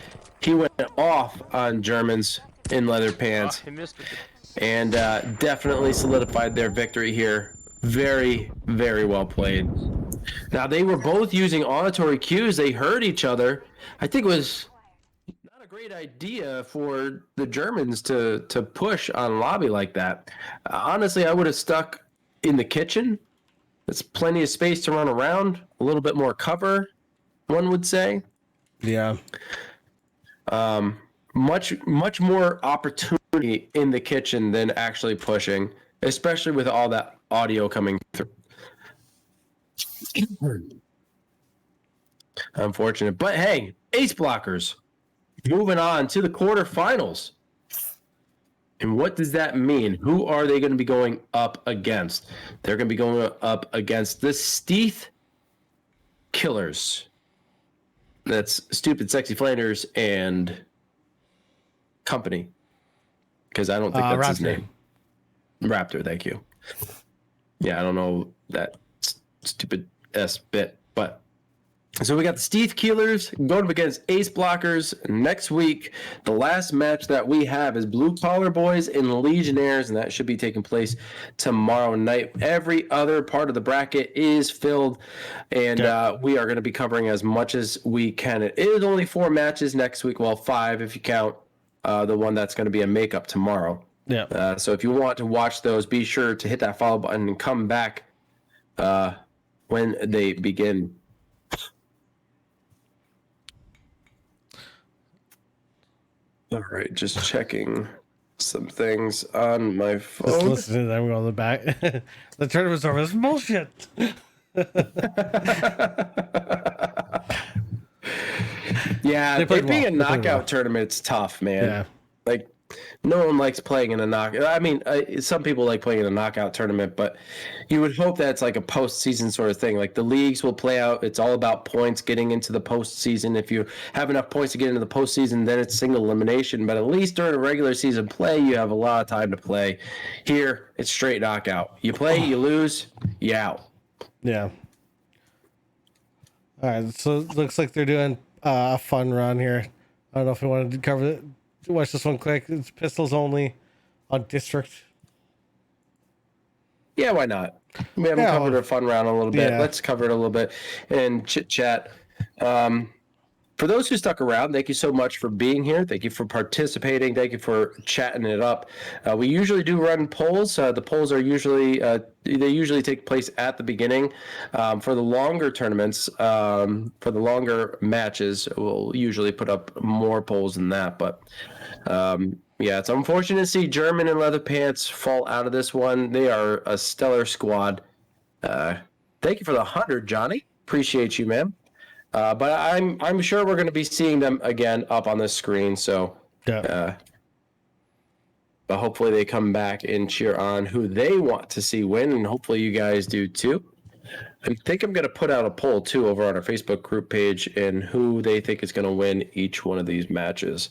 He went off on Germans in leather pants. I missed it. And definitely solidified their victory here. Very, very well played. Now, they were both using auditory cues. They heard each other. I think it was not a great idea for the Germans to push on lobby like that. Honestly, I would have stuck in the kitchen. There's plenty of space to run around. A little bit more cover, one would say. Yeah. Much more opportunity in the kitchen than actually pushing, especially with all that audio coming through. Unfortunate, but hey, ace blockers moving on to the quarterfinals. And what does that mean? Who are they going to be going up against? They're going to be going up against the Steeth Killers. That's Stupid Sexy Flanders and company, because I don't think that's his Raptor. name. Raptor, thank you. Yeah, I don't know that stupid S bit, but so we got the Steeth Killers going up against Ace Blockers next week. The last match that we have is Blue Collar Boys and Legionnaires, and that should be taking place tomorrow night. Every other part of the bracket is filled, and we are going to be covering as much as we can. It is only 4 matches next week, well, 5 if you count the one that's going to be a makeup tomorrow. Yeah. So if you want to watch those, be sure to hit that follow button and come back when they begin. All right, just checking some things on my Just phone. listen to them go on the back. The tournament's over. It's bullshit. Yeah, They played it being well. a They played knockout well. tournament's tough, man. Yeah. Like, no one likes playing in a knockout. I mean, some people like playing in a knockout tournament, but you would hope that's like a postseason sort of thing. Like the leagues will play out. It's all about points getting into the postseason. If you have enough points to get into the postseason, then it's single elimination. But at least during a regular season play, you have a lot of time to play. Here, it's straight knockout. You play, you lose, you out. Yeah. All right. So it looks like they're doing a fun run here. I don't know if we wanted to cover it. Watch this one quick. It's pistols only on district. Yeah, why not? We haven't covered a fun round a little bit. Yeah. Let's cover it a little bit and chit chat. For those who stuck around, thank you so much for being here. Thank you for participating. Thank you for chatting it up. We usually do run polls. The polls are usually they usually take place at the beginning. For the longer tournaments, for the longer matches, we'll usually put up more polls than that. But yeah, it's unfortunate to see German and Leather Pants fall out of this one. They are a stellar squad. Thank you for the 100, Johnny. Appreciate you, man. But I'm sure we're going to be seeing them again up on the screen. So, Yeah. but hopefully they come back and cheer on who they want to see win, and hopefully you guys do too. I think I'm going to put out a poll too over on our Facebook group page and who they think is going to win each one of these matches.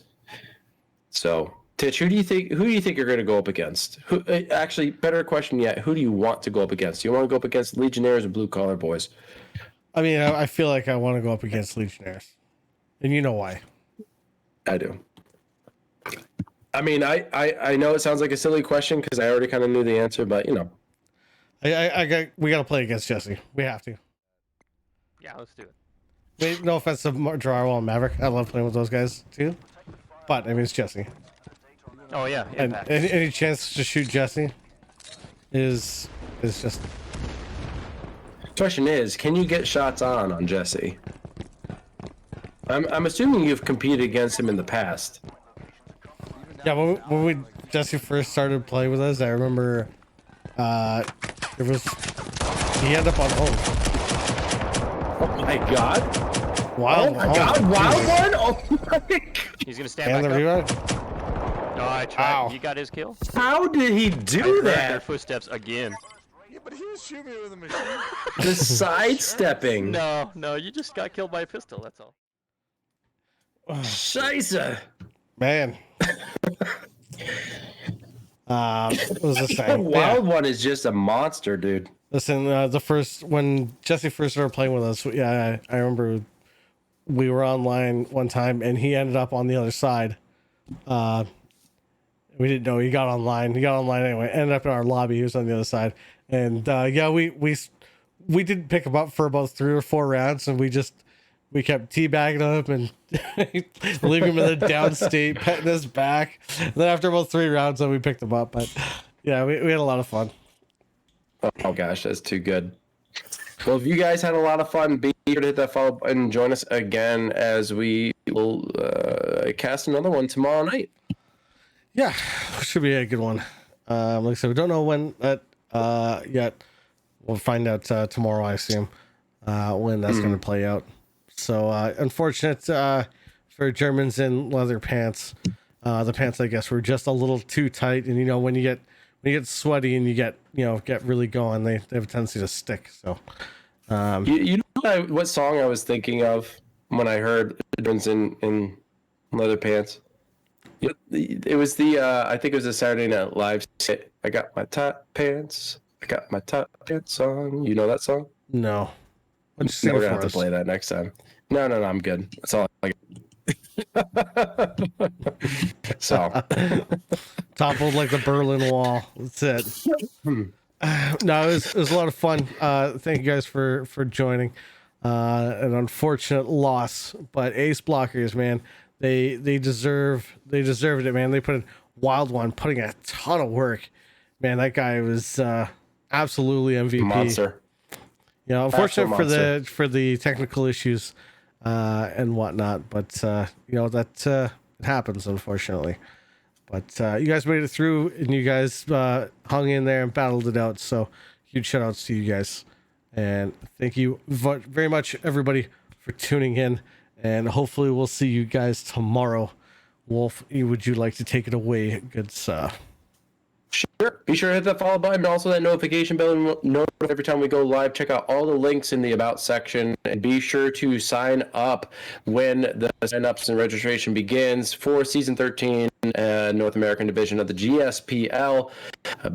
So, Titch, who do you think you're going to go up against? Who actually, better question yet, who do you want to go up against? Do you want to go up against Legionnaires or Blue Collar Boys? I mean, I feel like I want to go up against Legionnaires, and you know why. I do. I mean, I know it sounds like a silly question because I already kind of knew the answer, but you know, we got to play against Jesse. We have to. Yeah, let's do it. Wait, no offense to Firewall and Maverick. I love playing with those guys too, but I mean it's Jesse. Oh yeah, And Impact. any chance to shoot Jesse is just. question is, can you get shots on Jesse? I'm assuming you've competed against him in the past. Yeah, when we Jesse first started playing with us, I remember he ended up on home. Oh my god! Wild, Oh my god! Wild one! Oh my god! He's gonna stand And the back up. reroute. No, I tried. Ow. He got his kill. How did he I do heard their that? footsteps again. Yeah, but he was shooting me with a machine. The sidestepping. No, you just got killed by a pistol. That's all. Scheisse. Man. What was this saying? Wild one is just a monster, dude. Listen, when Jesse first started playing with us, yeah, I remember we were online one time and he ended up on the other side. We didn't know he got online. He got online anyway. Ended up in our lobby. He was on the other side, and yeah, we didn't pick him up for about 3 or 4 rounds, and we kept teabagging him and leaving him in the down state, petting his back. And then after about 3 rounds, then we picked him up. But yeah, we had a lot of fun. Oh gosh, that's too good. Well, if you guys had a lot of fun, be sure to hit that follow button and join us again as we will cast another one tomorrow night. Yeah, should be a good one. Like I said, we don't know when that yet. We'll find out tomorrow, I assume, when that's going to play out. So unfortunate for Germans in leather pants. The pants, I guess, were just a little too tight, and you know when you get sweaty and you get really going, they have a tendency to stick. So You know what song I was thinking of when I heard Germans in leather pants? It was I think it was a Saturday Night Live skit. I got my top pants. I got my top pants on. You know that song? no, We're gonna have to play that next time. No, I'm good. That's all I got. So Toppled like the Berlin Wall. That's it. No, it was a lot of fun. Thank you guys for joining. An unfortunate loss, but Ace Blockers, man, they deserved it, man. They put in Wild One, putting a ton of work. Man, that guy was absolutely MVP. monster. You know, unfortunate Absolute for the technical issues and whatnot, but you know that it happens, unfortunately. But you guys made it through, and you guys hung in there and battled it out. So huge shout outs to you guys, and thank you very much, everybody, for tuning in. And hopefully we'll see you guys tomorrow. Wolf, would you like to take it away, good sir? Sure. Be sure to hit that follow button and also that notification bell and notify every time we go live. Check out all the links in the About section and be sure to sign up when the sign-ups and registration begins for Season 13 North American Division of the GSPL.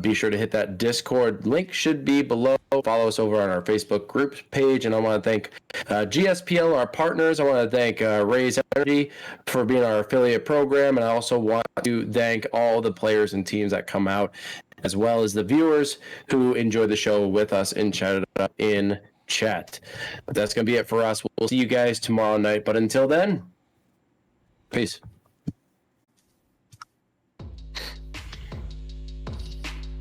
Be sure to hit that Discord. Link should be below. Follow us over on our Facebook group page. And I want to thank GSPL, our partners. I want to thank Raise Energy for being our affiliate program. And I also want to thank all the players and teams that come out, as well as the viewers who enjoy the show with us and chat it up in chat. But that's going to be it for us. We'll see you guys tomorrow night. But until then, peace.